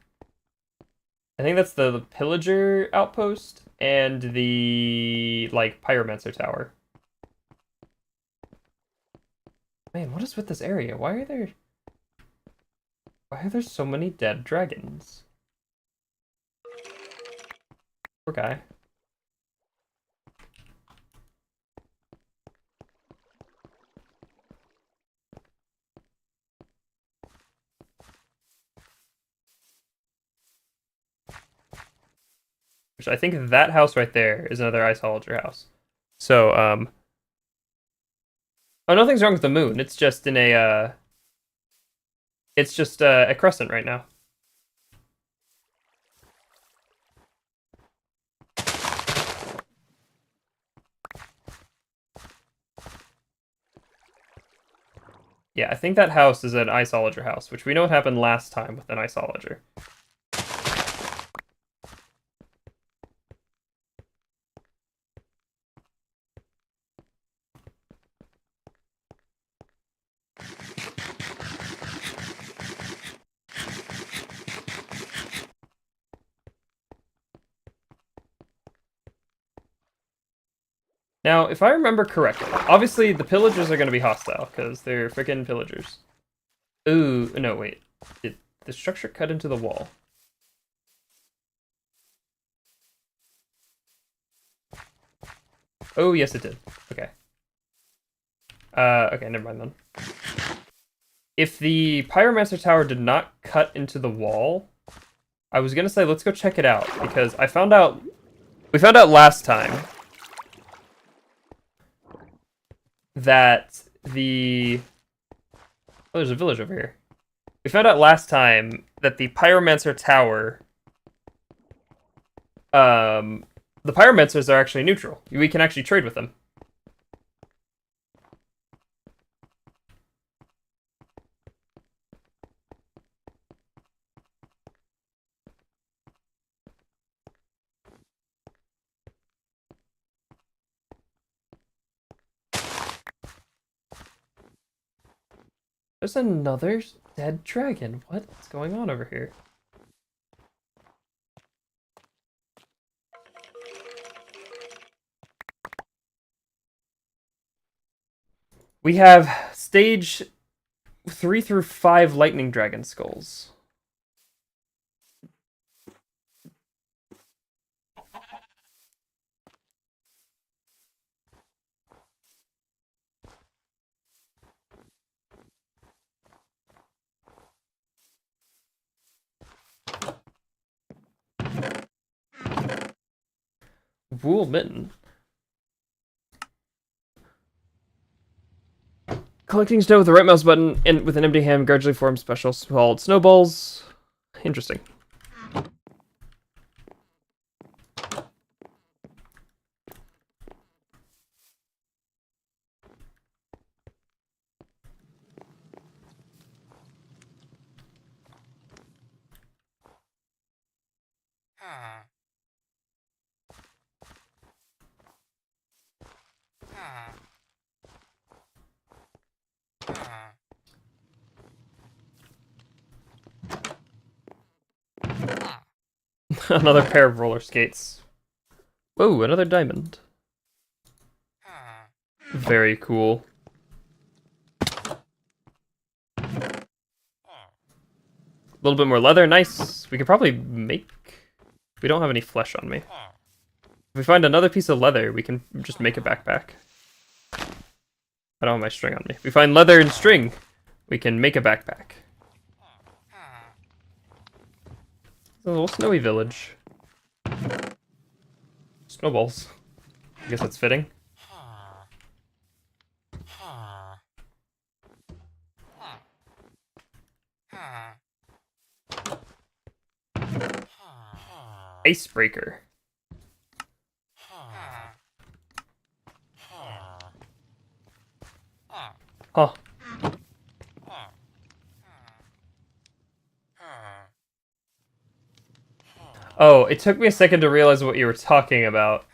I think that's the Pillager outpost and the, like, Pyromancer tower. Man, what is with this area? Why are there so many dead dragons? Poor guy. Which I think that house right there is another Iceologer house. So, oh, nothing's wrong with the moon. It's just in a, it's just a crescent right now. Yeah, I think that house is an Iceologer house, which we know what happened last time with an Iceologer. Now, if I remember correctly, obviously the pillagers are going to be hostile, because they're freaking pillagers. Ooh, no, wait. Did the structure cut into the wall? Oh, yes, it did. Okay. Okay, never mind then. If the Pyromancer tower did not cut into the wall, I was gonna say let's go check it out, because we found out last time that the... Oh, there's a village over here. We found out last time that the Pyromancer tower... the Pyromancers are actually neutral. We can actually trade with them. There's another dead dragon. What's going on over here? We have stage 3 through 5 lightning dragon skulls. Wool mitten. Collecting snow with the right mouse button and with an empty hand gradually forms special called snowballs. Interesting. Another pair of roller skates. Whoa, another diamond. Very cool. A little bit more leather, nice. We could probably make... We don't have any flesh on me. If we find another piece of leather, we can just make a backpack. I don't have my string on me. If we find leather and string, we can make a backpack. A little snowy village. Snowballs. I guess that's fitting. Icebreaker. Huh. Oh, it took me a second to realize what you were talking about.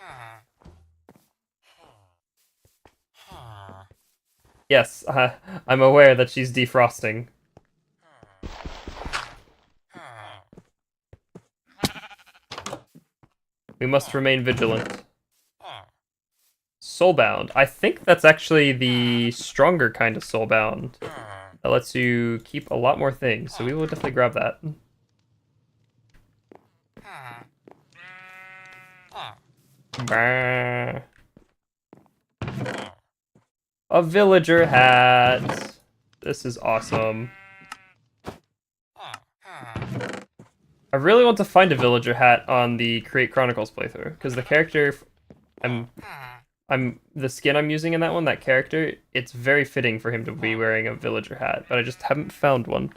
Yes, I'm aware that she's defrosting. We must remain vigilant. Soulbound. I think that's actually the stronger kind of soulbound. That lets you keep a lot more things, so we will definitely grab that. Bah. A villager hat. This is awesome. I really want to find a villager hat on the Create Chronicles playthrough, because the character the skin I'm using in that one, that character, it's very fitting for him to be wearing a villager hat, but I just haven't found one.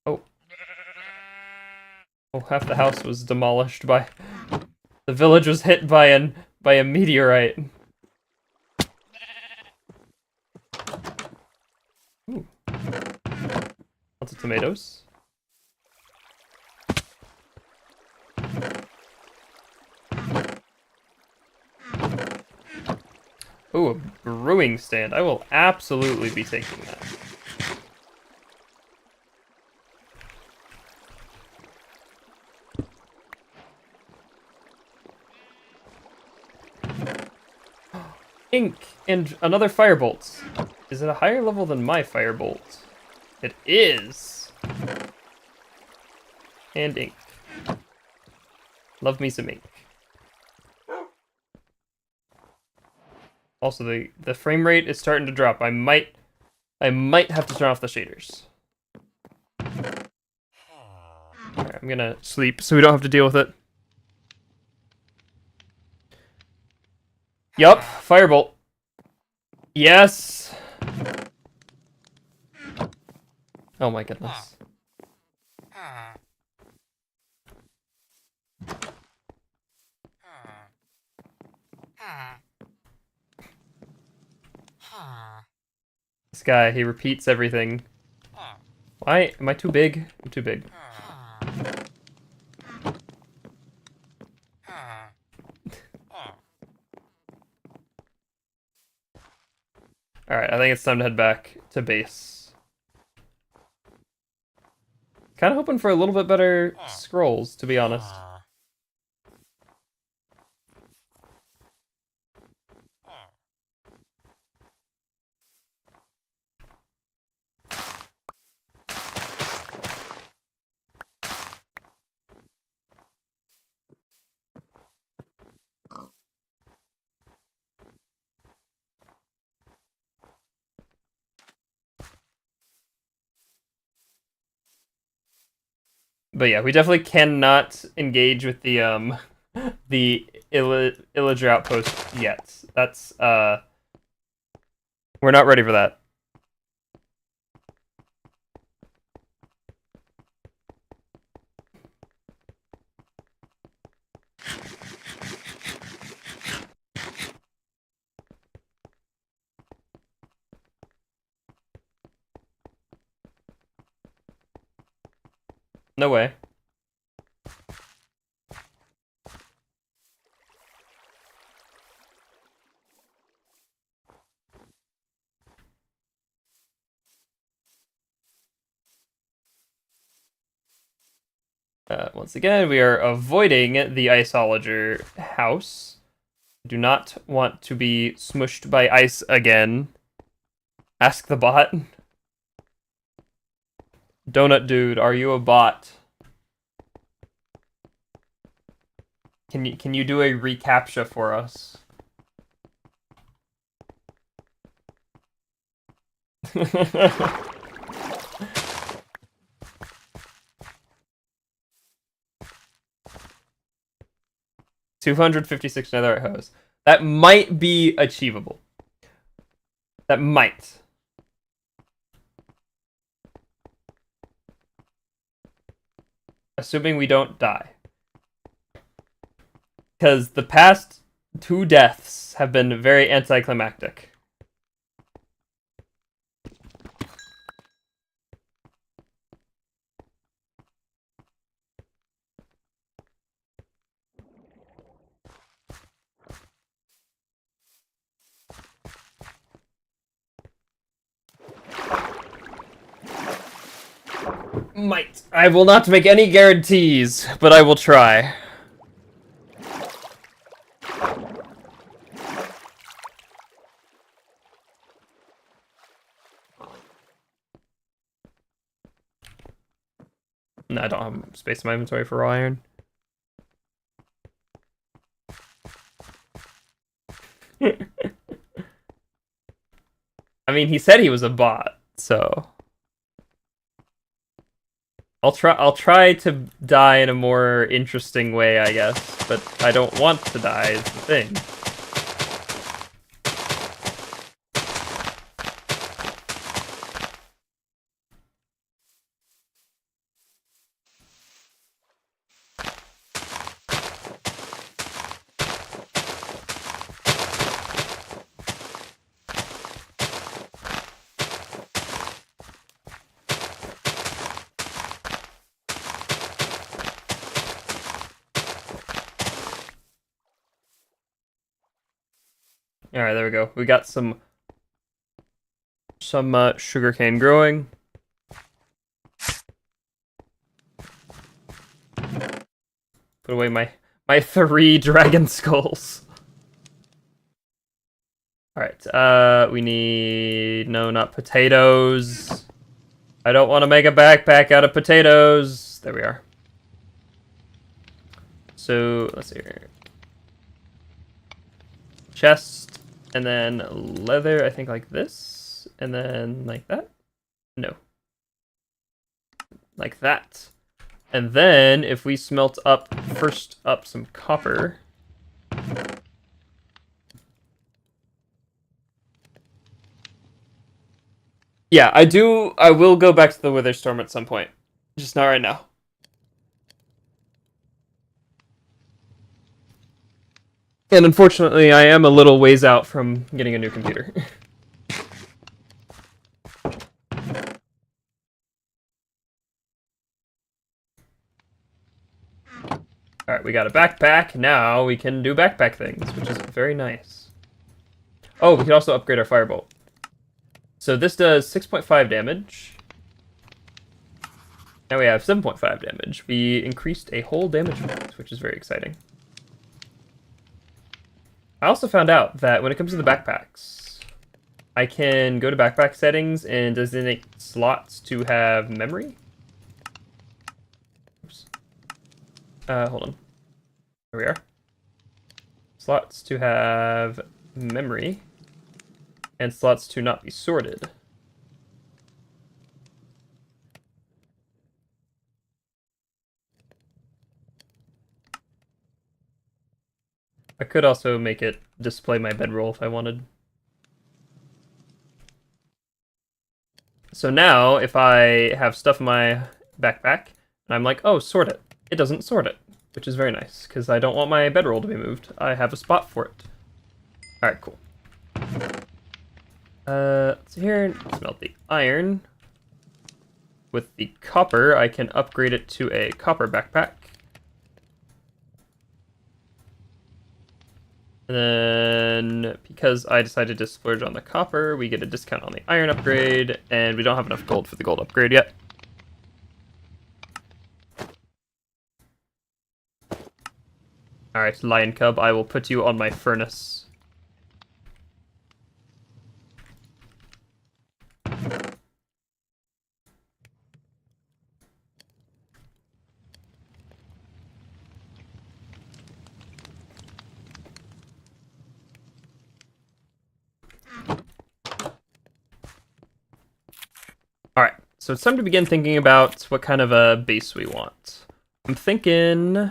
Oh. Oh, half the house was demolished by... The village was hit by a meteorite. Ooh. Lots of tomatoes. Ooh, a brewing stand. I will absolutely be taking that. Ink and another firebolt. Is it a higher level than my firebolt? It is. And ink. Love me some ink. Also, the frame rate is starting to drop. I might have to turn off the shaders. Alright, I'm gonna sleep so we don't have to deal with it. Yup, firebolt. Yes. Oh my goodness. This guy, he repeats everything. Why? Am I too big? I'm too big. Alright, I think it's time to head back to base. Kinda hoping for a little bit better scrolls, to be honest. But yeah, we definitely cannot engage with the Illager outpost yet. That's we're not ready for that. No way. Once again, we are avoiding the Iceologer house. Do not want to be smushed by ice again. Ask the bot. Donut dude, are you a bot? Can you do a recaptcha for us? 256 netherite hose. That might be achievable. That might. Assuming we don't die. Because the past 2 deaths have been very anticlimactic. Might. I will not make any guarantees, but I will try. No, I don't have space in my inventory for raw iron. I mean, he said he was a bot, so I'll try to die in a more interesting way, I guess, but I don't want to die is the thing. All right, there we go. We got some sugarcane growing. Put away my 3 dragon skulls. All right, we need not potatoes. I don't want to make a backpack out of potatoes. There we are. So let's see here. Chest, and then leather, I think like this, and then like that. No. Like that. And then if we smelt up first up some copper. Yeah, I will go back to the Wither Storm at some point. Just not right now. And unfortunately, I am a little ways out from getting a new computer. Alright, we got a backpack. Now we can do backpack things, which is very nice. Oh, we can also upgrade our firebolt. So this does 6.5 damage. Now we have 7.5 damage. We increased a whole damage point, which is very exciting. I also found out that when it comes to the backpacks, I can go to backpack settings and designate slots to have memory. Oops. Hold on. There we are. Slots to have memory. And slots to not be sorted. I could also make it display my bedroll if I wanted. So now, if I have stuff in my backpack, and I'm like, oh, sort it. It doesn't sort it, which is very nice, because I don't want my bedroll to be moved. I have a spot for it. Alright, cool. So here, smelt the iron. With the copper, I can upgrade it to a copper backpack. And then, because I decided to splurge on the copper, we get a discount on the iron upgrade, and we don't have enough gold for the gold upgrade yet. Alright, Lion Cub, I will put you on my furnace. Alright, so it's time to begin thinking about what kind of a base we want. I'm thinking...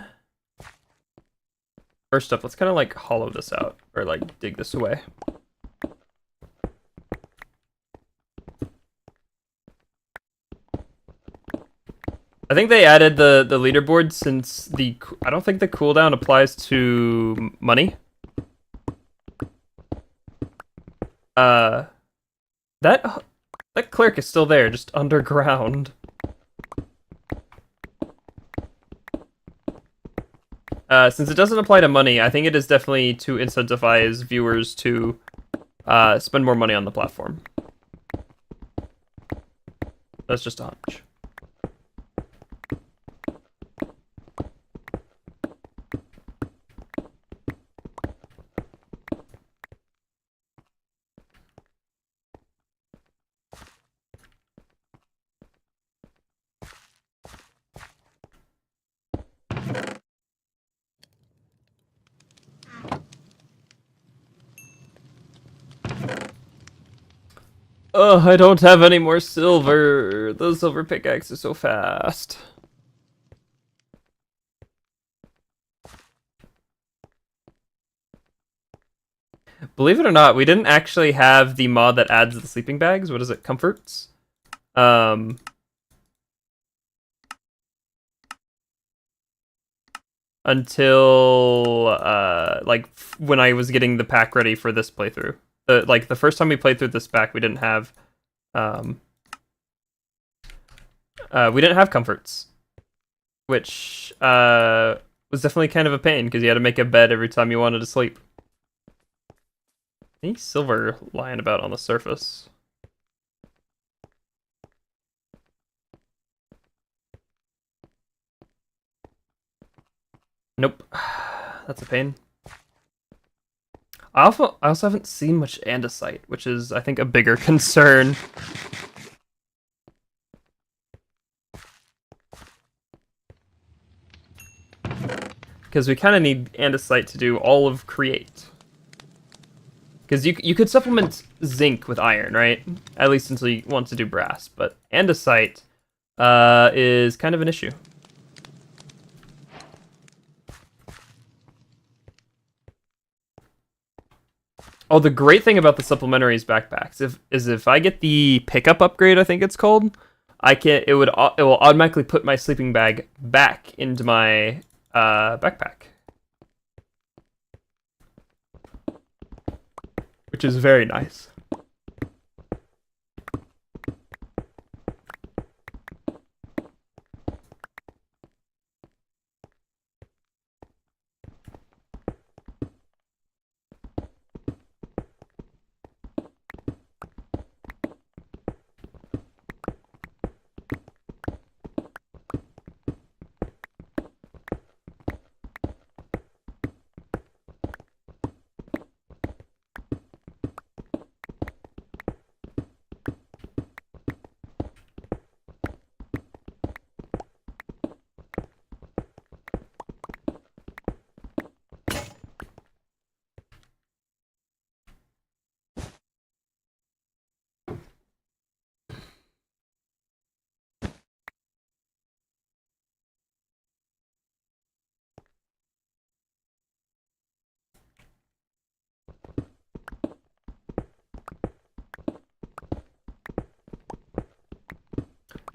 First up, let's kind of like hollow this out, or like dig this away. I think they added the leaderboard since I don't think the cooldown applies to money. That clerk is still there, just underground. Since it doesn't apply to money, I think it is definitely to incentivize viewers to spend more money on the platform. That's just a hunch. Ugh, I don't have any more silver. The silver pickaxe is so fast. Believe it or not, we didn't actually have the mod that adds the sleeping bags. What is it? Comforts? Until like when I was getting the pack ready for this playthrough. The first time we played through this pack, we didn't have comforts, which was definitely kind of a pain because you had to make a bed every time you wanted to sleep. Any silver lying about on the surface? Nope. That's a pain. I also haven't seen much andesite, which is, I think, a bigger concern. Because we kind of need andesite to do all of create. Because you could supplement zinc with iron, right? At least until you want to do brass. But andesite is kind of an issue. Oh, the great thing about the supplementaries backpacks is if I get the pickup upgrade, I think it's called, it will automatically put my sleeping bag back into my backpack, which is very nice.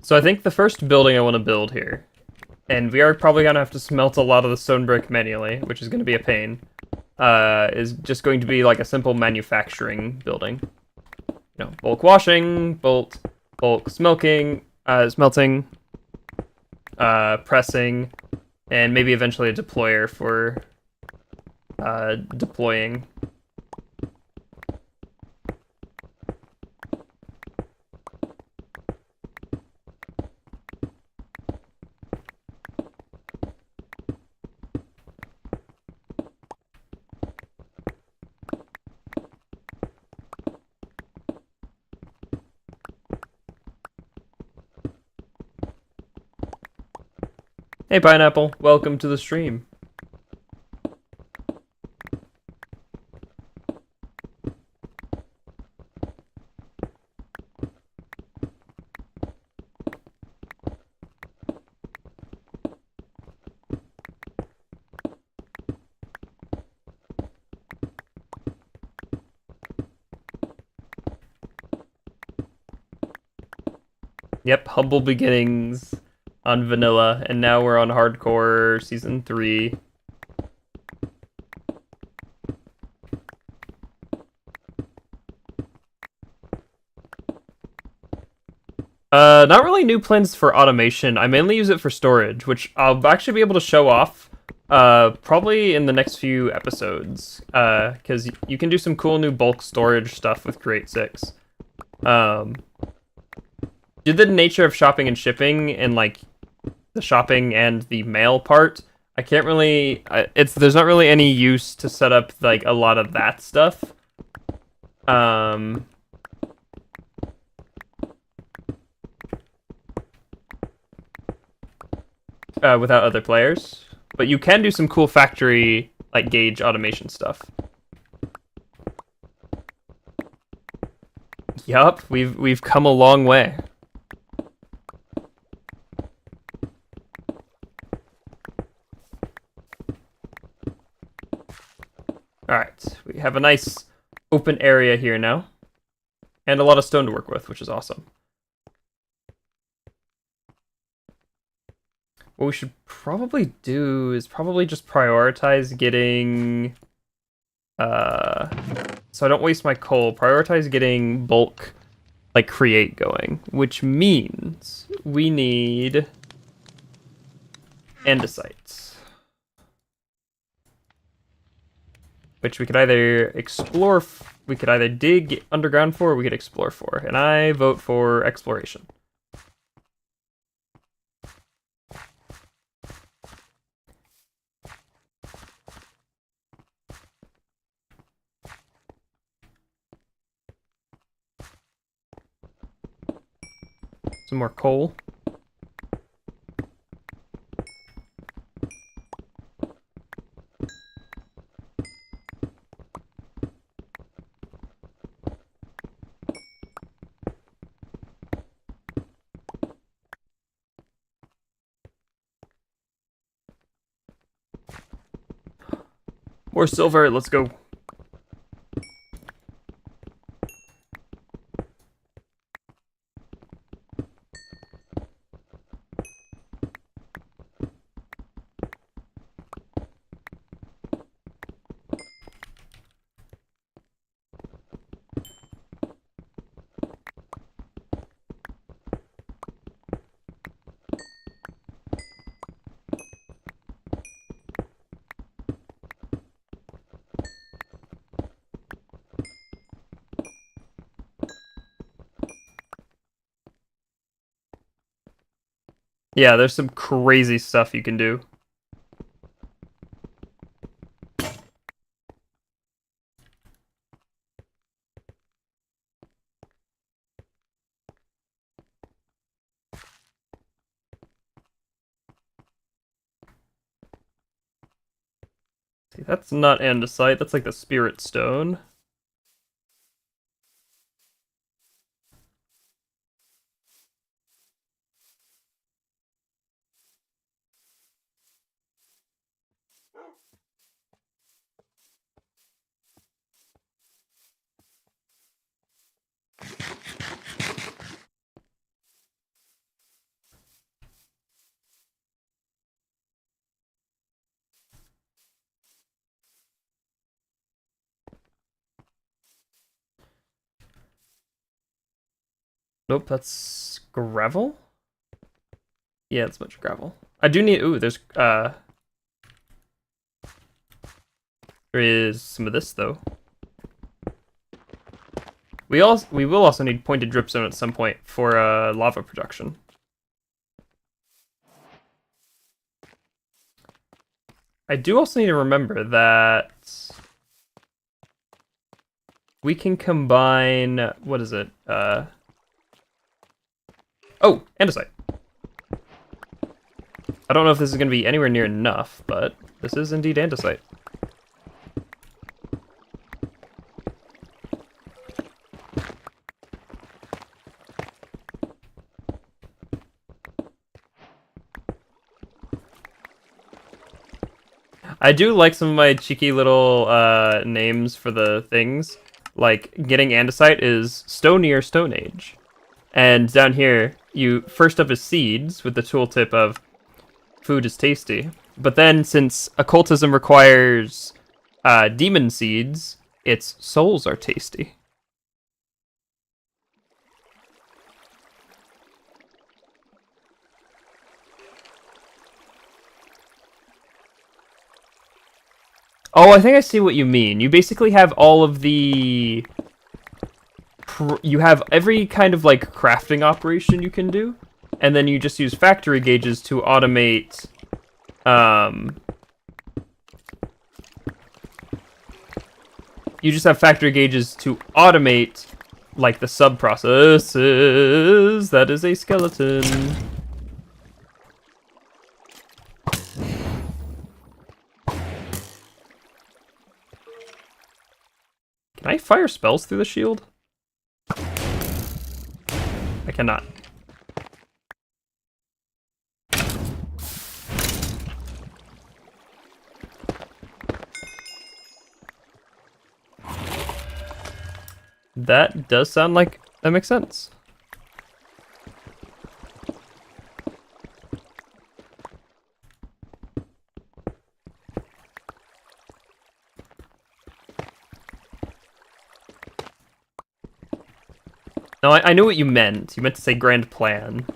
So I think the first building I want to build here, and we are probably going to have to smelt a lot of the stone brick manually, which is going to be a pain, is just going to be like a simple manufacturing building. You know, bulk washing, bulk smelting, pressing, and maybe eventually a deployer for deploying. Hey Pineapple, welcome to the stream. Yep, humble beginnings on vanilla, and now we're on hardcore season 3. Not really new plans for automation. I mainly use it for storage, which I'll actually be able to show off probably in the next few episodes, because you can do some cool new bulk storage stuff with Create 6. Due to the nature of shopping and shipping, and like the shopping and the mail part, I can't really. There's not really any use to set up like a lot of that stuff. Without other players, but you can do some cool factory like gauge automation stuff. Yup, we've come a long way. Alright, we have a nice open area here now. And a lot of stone to work with, which is awesome. What we should probably do is probably just prioritize getting... so I don't waste my coal, prioritize getting bulk, like, create going. Which means we need andesites. Which we could either explore, we could either dig underground for, or we could explore for. And I vote for exploration. Some more coal. More silver, let's go. Yeah, there's some crazy stuff you can do. See, that's not andesite, that's like the spirit stone. Nope, that's gravel? Yeah, it's a bunch of gravel. I do need... Ooh, there is some of this, though. We will also need pointed dripstone at some point for lava production. I do also need to remember that we can combine... What is it? Oh, andesite. I don't know if this is going to be anywhere near enough, but this is indeed andesite. I do like some of my cheeky little names for the things. Like, getting andesite is Stony or Stone Age. And down here, you first up is seeds with the tooltip of food is tasty. But then, since occultism requires demon seeds, its souls are tasty. Oh, I think I see what you mean. You basically have all of the... You have every kind of, like, crafting operation you can do, and then you just use factory gauges to automate... You just have factory gauges to automate, like, the sub-processes. That is a skeleton. Can I fire spells through the shield? I cannot. That does sound like that makes sense. No, I knew what you meant. You meant to say grand plan.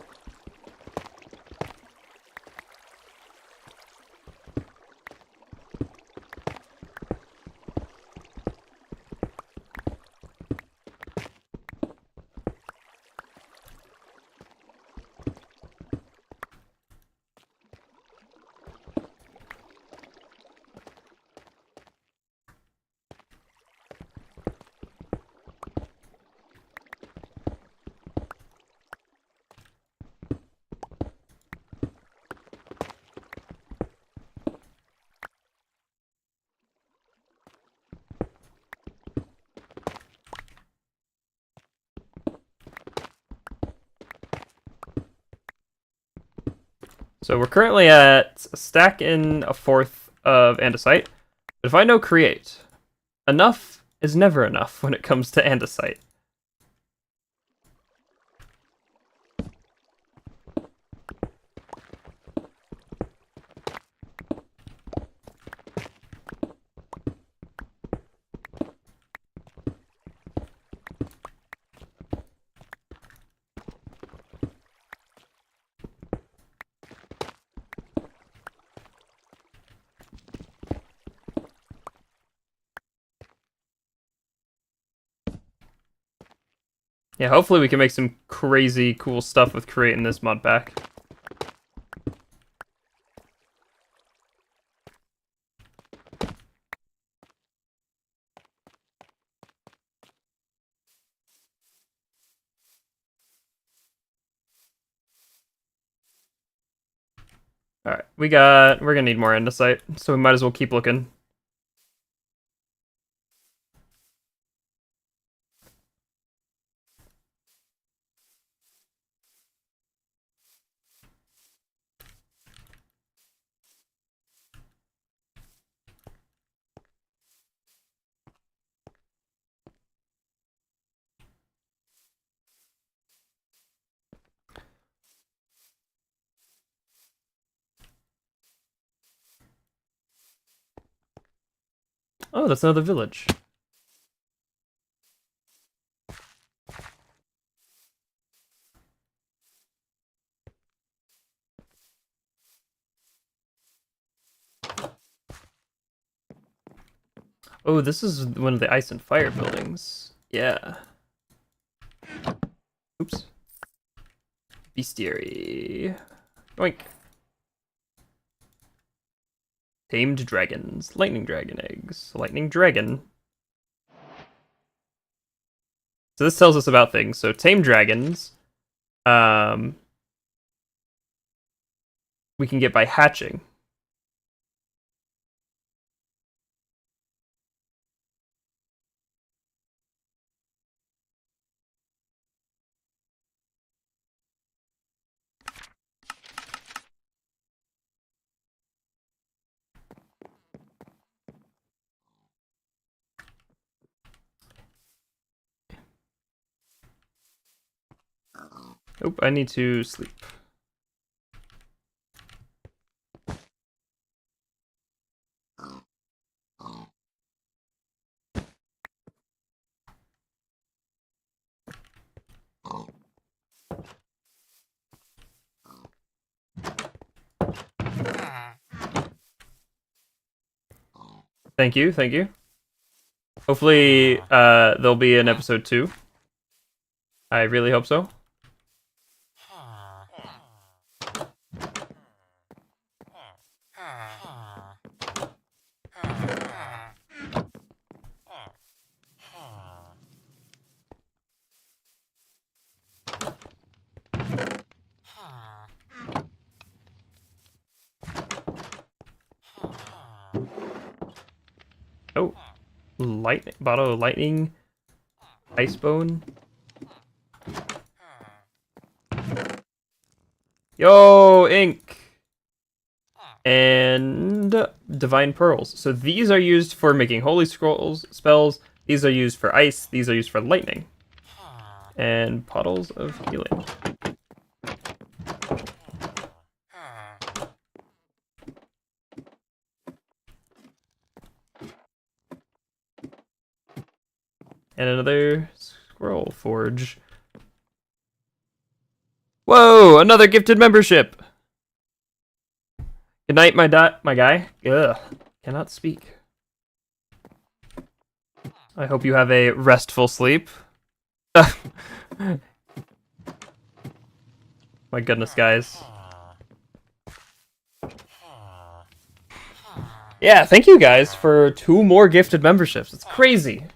So we're currently at a stack and a fourth of andesite. But if I know create, enough is never enough when it comes to andesite. Yeah, hopefully we can make some crazy cool stuff with create in this mod pack. Alright, we're gonna need more andesite, so we might as well keep looking. Oh, that's another village. Oh, this is one of the ice and fire buildings. Yeah. Oops. Bestiary. Oink. Tamed dragons. Lightning dragon eggs. Lightning dragon. So this tells us about things. So tamed dragons, we can get by hatching. Oh, I need to sleep. Thank you, thank you. Hopefully, there'll be an episode 2. I really hope so. Oh, lightning bottle of lightning, ice bone. Yo, ink and divine pearls. So these are used for making holy scrolls spells. These are used for ice. These are used for lightning. And puddles of healing. And another scroll forge. Whoa! Another gifted membership. Good night, my guy. Ugh, cannot speak. I hope you have a restful sleep. My goodness, guys. Yeah, thank you guys for 2 more gifted memberships. It's crazy.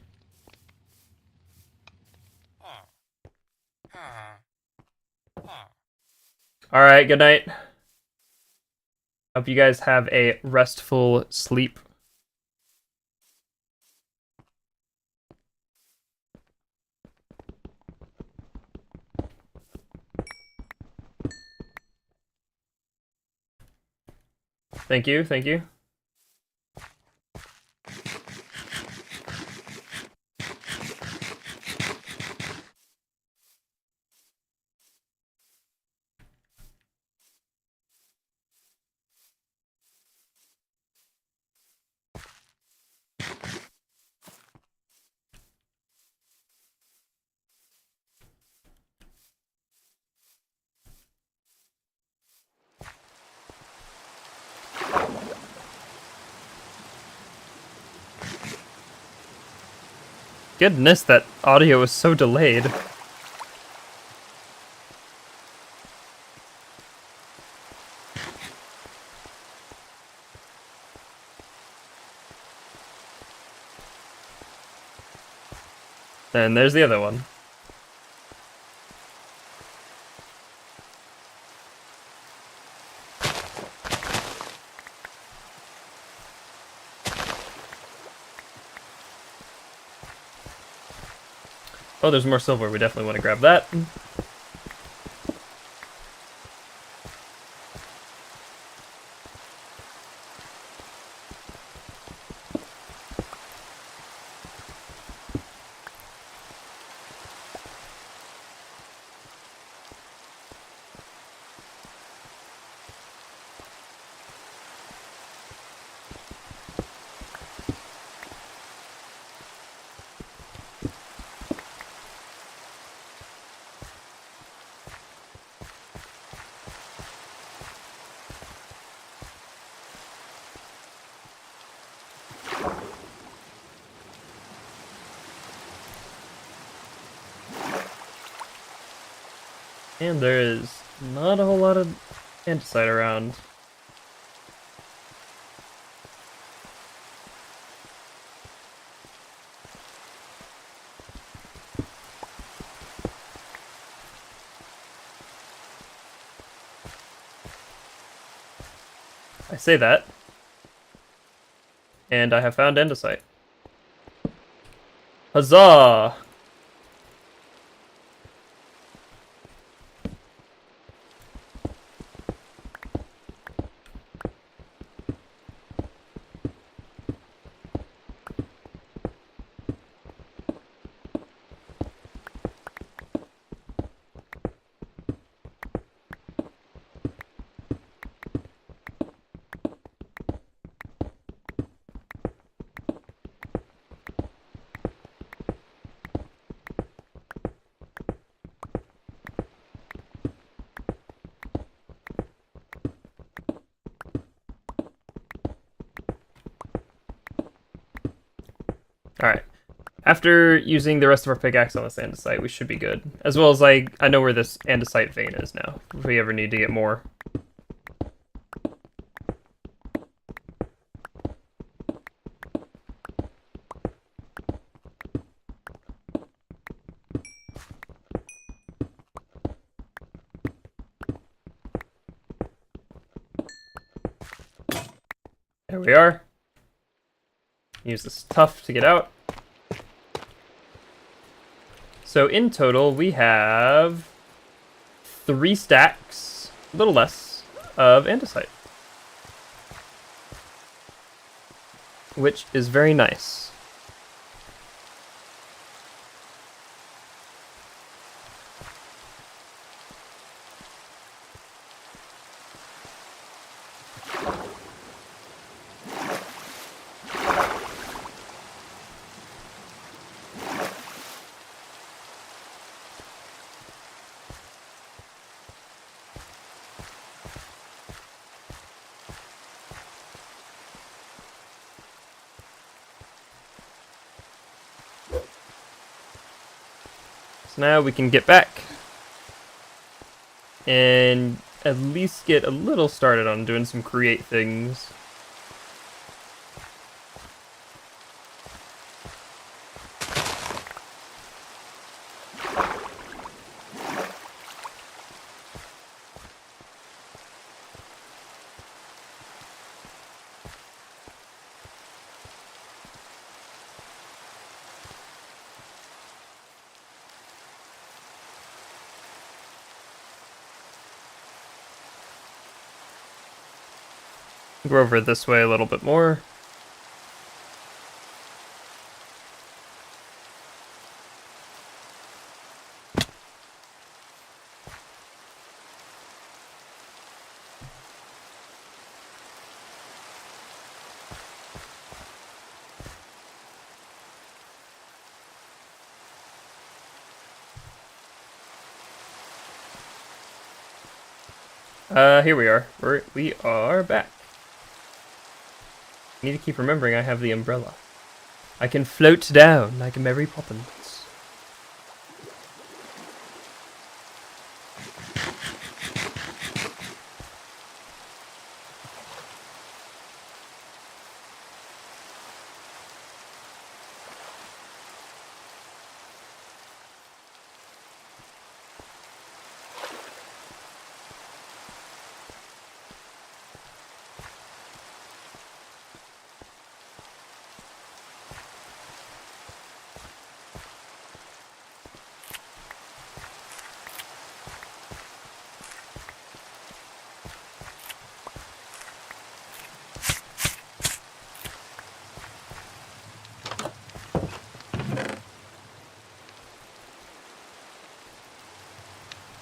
Alright, good night. Hope you guys have a restful sleep. Thank you, thank you. Goodness, that audio was so delayed. And there's the other one. Oh, there's more silver. We definitely want to grab that. And there is not a whole lot of andesite around. I say that, and I have found andesite. Huzzah! Alright. After using the rest of our pickaxe on this andesite, we should be good. As well as I know where this andesite vein is now, if we ever need to get more. There we are. Use this tuff to get out. So in total, we have 3 stacks, a little less, of andesite. Which is very nice. So now we can get back and at least get a little started on doing some create things. Go over this way a little bit more. Here we are. We are back. I need to keep remembering I have the umbrella. I can float down like a Mary Poppins.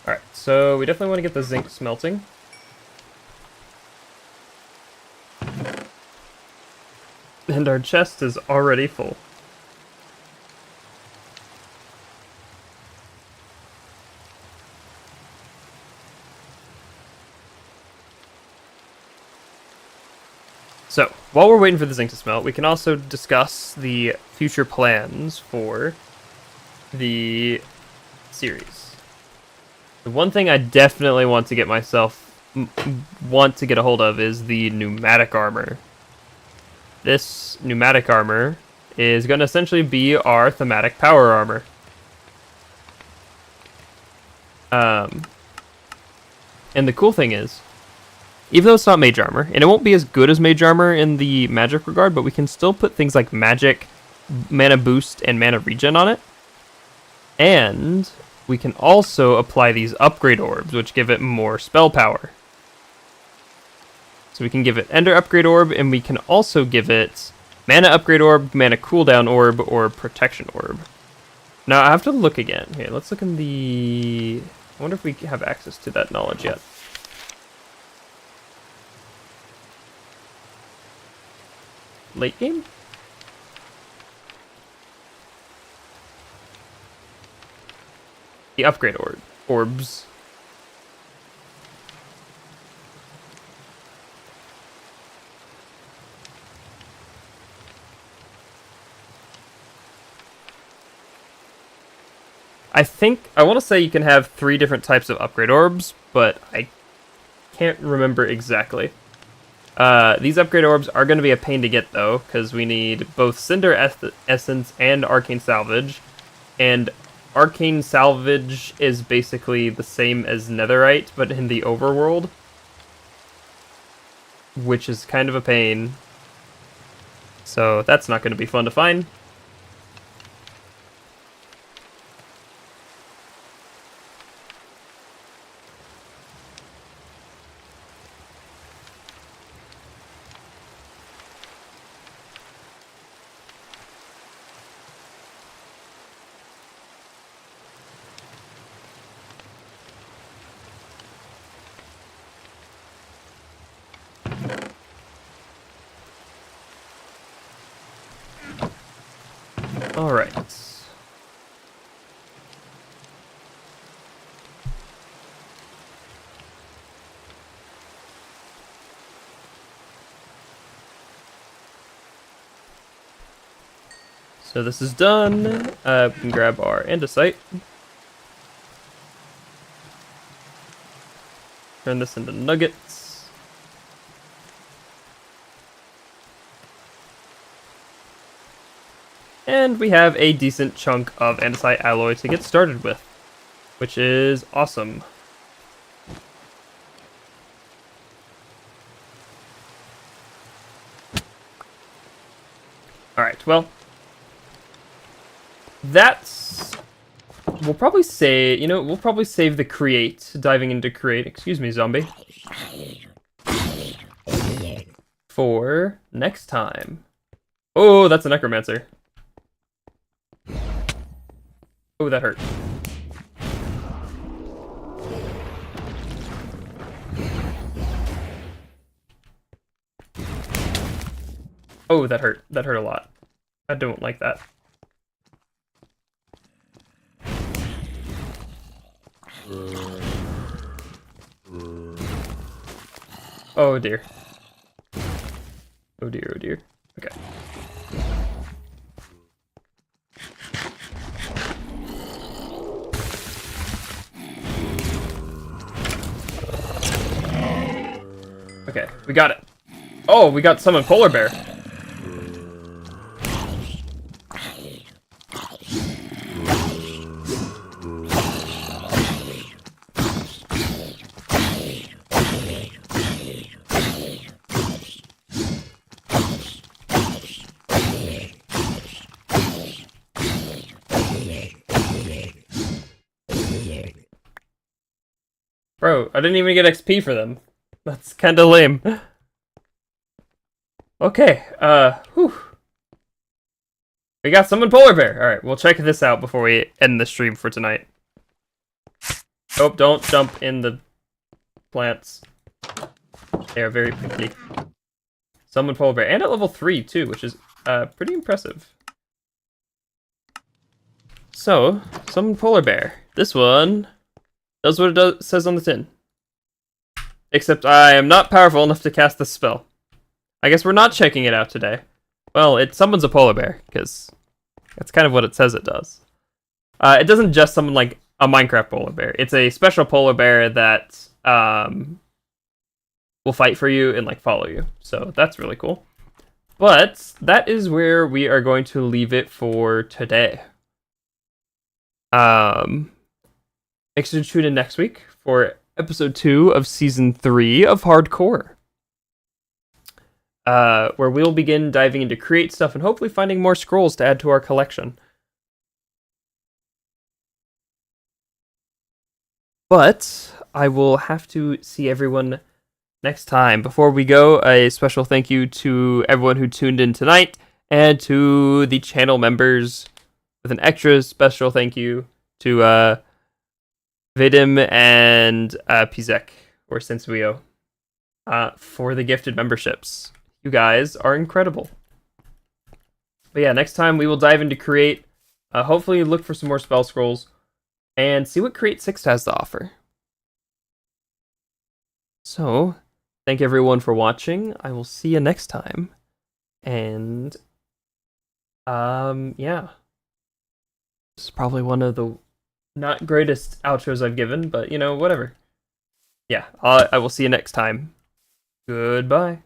Alright, so we definitely want to get the zinc smelting. And our chest is already full. So, while we're waiting for the zinc to smelt, we can also discuss the future plans for the series. The one thing I definitely want to get a hold of is the pneumatic armor. This pneumatic armor is going to essentially be our thematic power armor. And the cool thing is, even though it's not mage armor, and it won't be as good as mage armor in the magic regard, but we can still put things like magic, mana boost, and mana regen on it. And we can also apply these upgrade orbs, which give it more spell power. So we can give it Ender upgrade orb, and we can also give it mana upgrade orb, mana cooldown orb, or protection orb. Now I have to look again. Here, let's look in the... I wonder if we have access to that knowledge yet. Late game? The upgrade orbs. I want to say you can have 3 different types of upgrade orbs, but I can't remember exactly. These upgrade orbs are going to be a pain to get, though, because we need both Cinder Essence and Arcane Salvage. And Arcane Salvage is basically the same as Netherite, but in the overworld, which is kind of a pain. So that's not going to be fun to find. Alright. So this is done. We can grab our andesite. Turn this into nuggets. And we have a decent chunk of andesite alloy to get started with, which is awesome. Alright, well, that's... We'll probably say, we'll probably save the create, diving into create, excuse me, zombie, for next time. Oh, that's a necromancer. Oh, that hurt. Oh, that hurt. That hurt a lot. I don't like that. Oh dear. Oh dear, oh dear. Okay. Okay, we got it. Oh, we got summon polar bear. Bro, I didn't even get XP for them. That's kinda lame. Okay, whew. We got summon polar bear. Alright, we'll check this out before we end the stream for tonight. Oh, don't jump in the plants. They are very picky. Summon polar bear. And at level 3, too, which is pretty impressive. So, summon polar bear. This one does what it says on the tin. Except I am not powerful enough to cast this spell. I guess we're not checking it out today. Well, it summons a polar bear, because that's kind of what it says it does. It doesn't just summon, like, a Minecraft polar bear. It's a special polar bear that will fight for you and like follow you. So that's really cool. But that is where we are going to leave it for today. Make sure to tune in next week for episode 2 of season 3 of Hardcore. Where we'll begin diving into create stuff and hopefully finding more scrolls to add to our collection. But I will have to see everyone next time. Before we go, a special thank you to everyone who tuned in tonight and to the channel members with an extra special thank you to Vidim and Pizek or Sensuio for the gifted memberships. You guys are incredible. But yeah, next time we will dive into Create, hopefully look for some more spell scrolls, and see what Create 6 has to offer. So, thank everyone for watching. I will see you next time. And, yeah. This is probably one of the not greatest outros I've given, but, you know, whatever. Yeah, I will see you next time. Goodbye.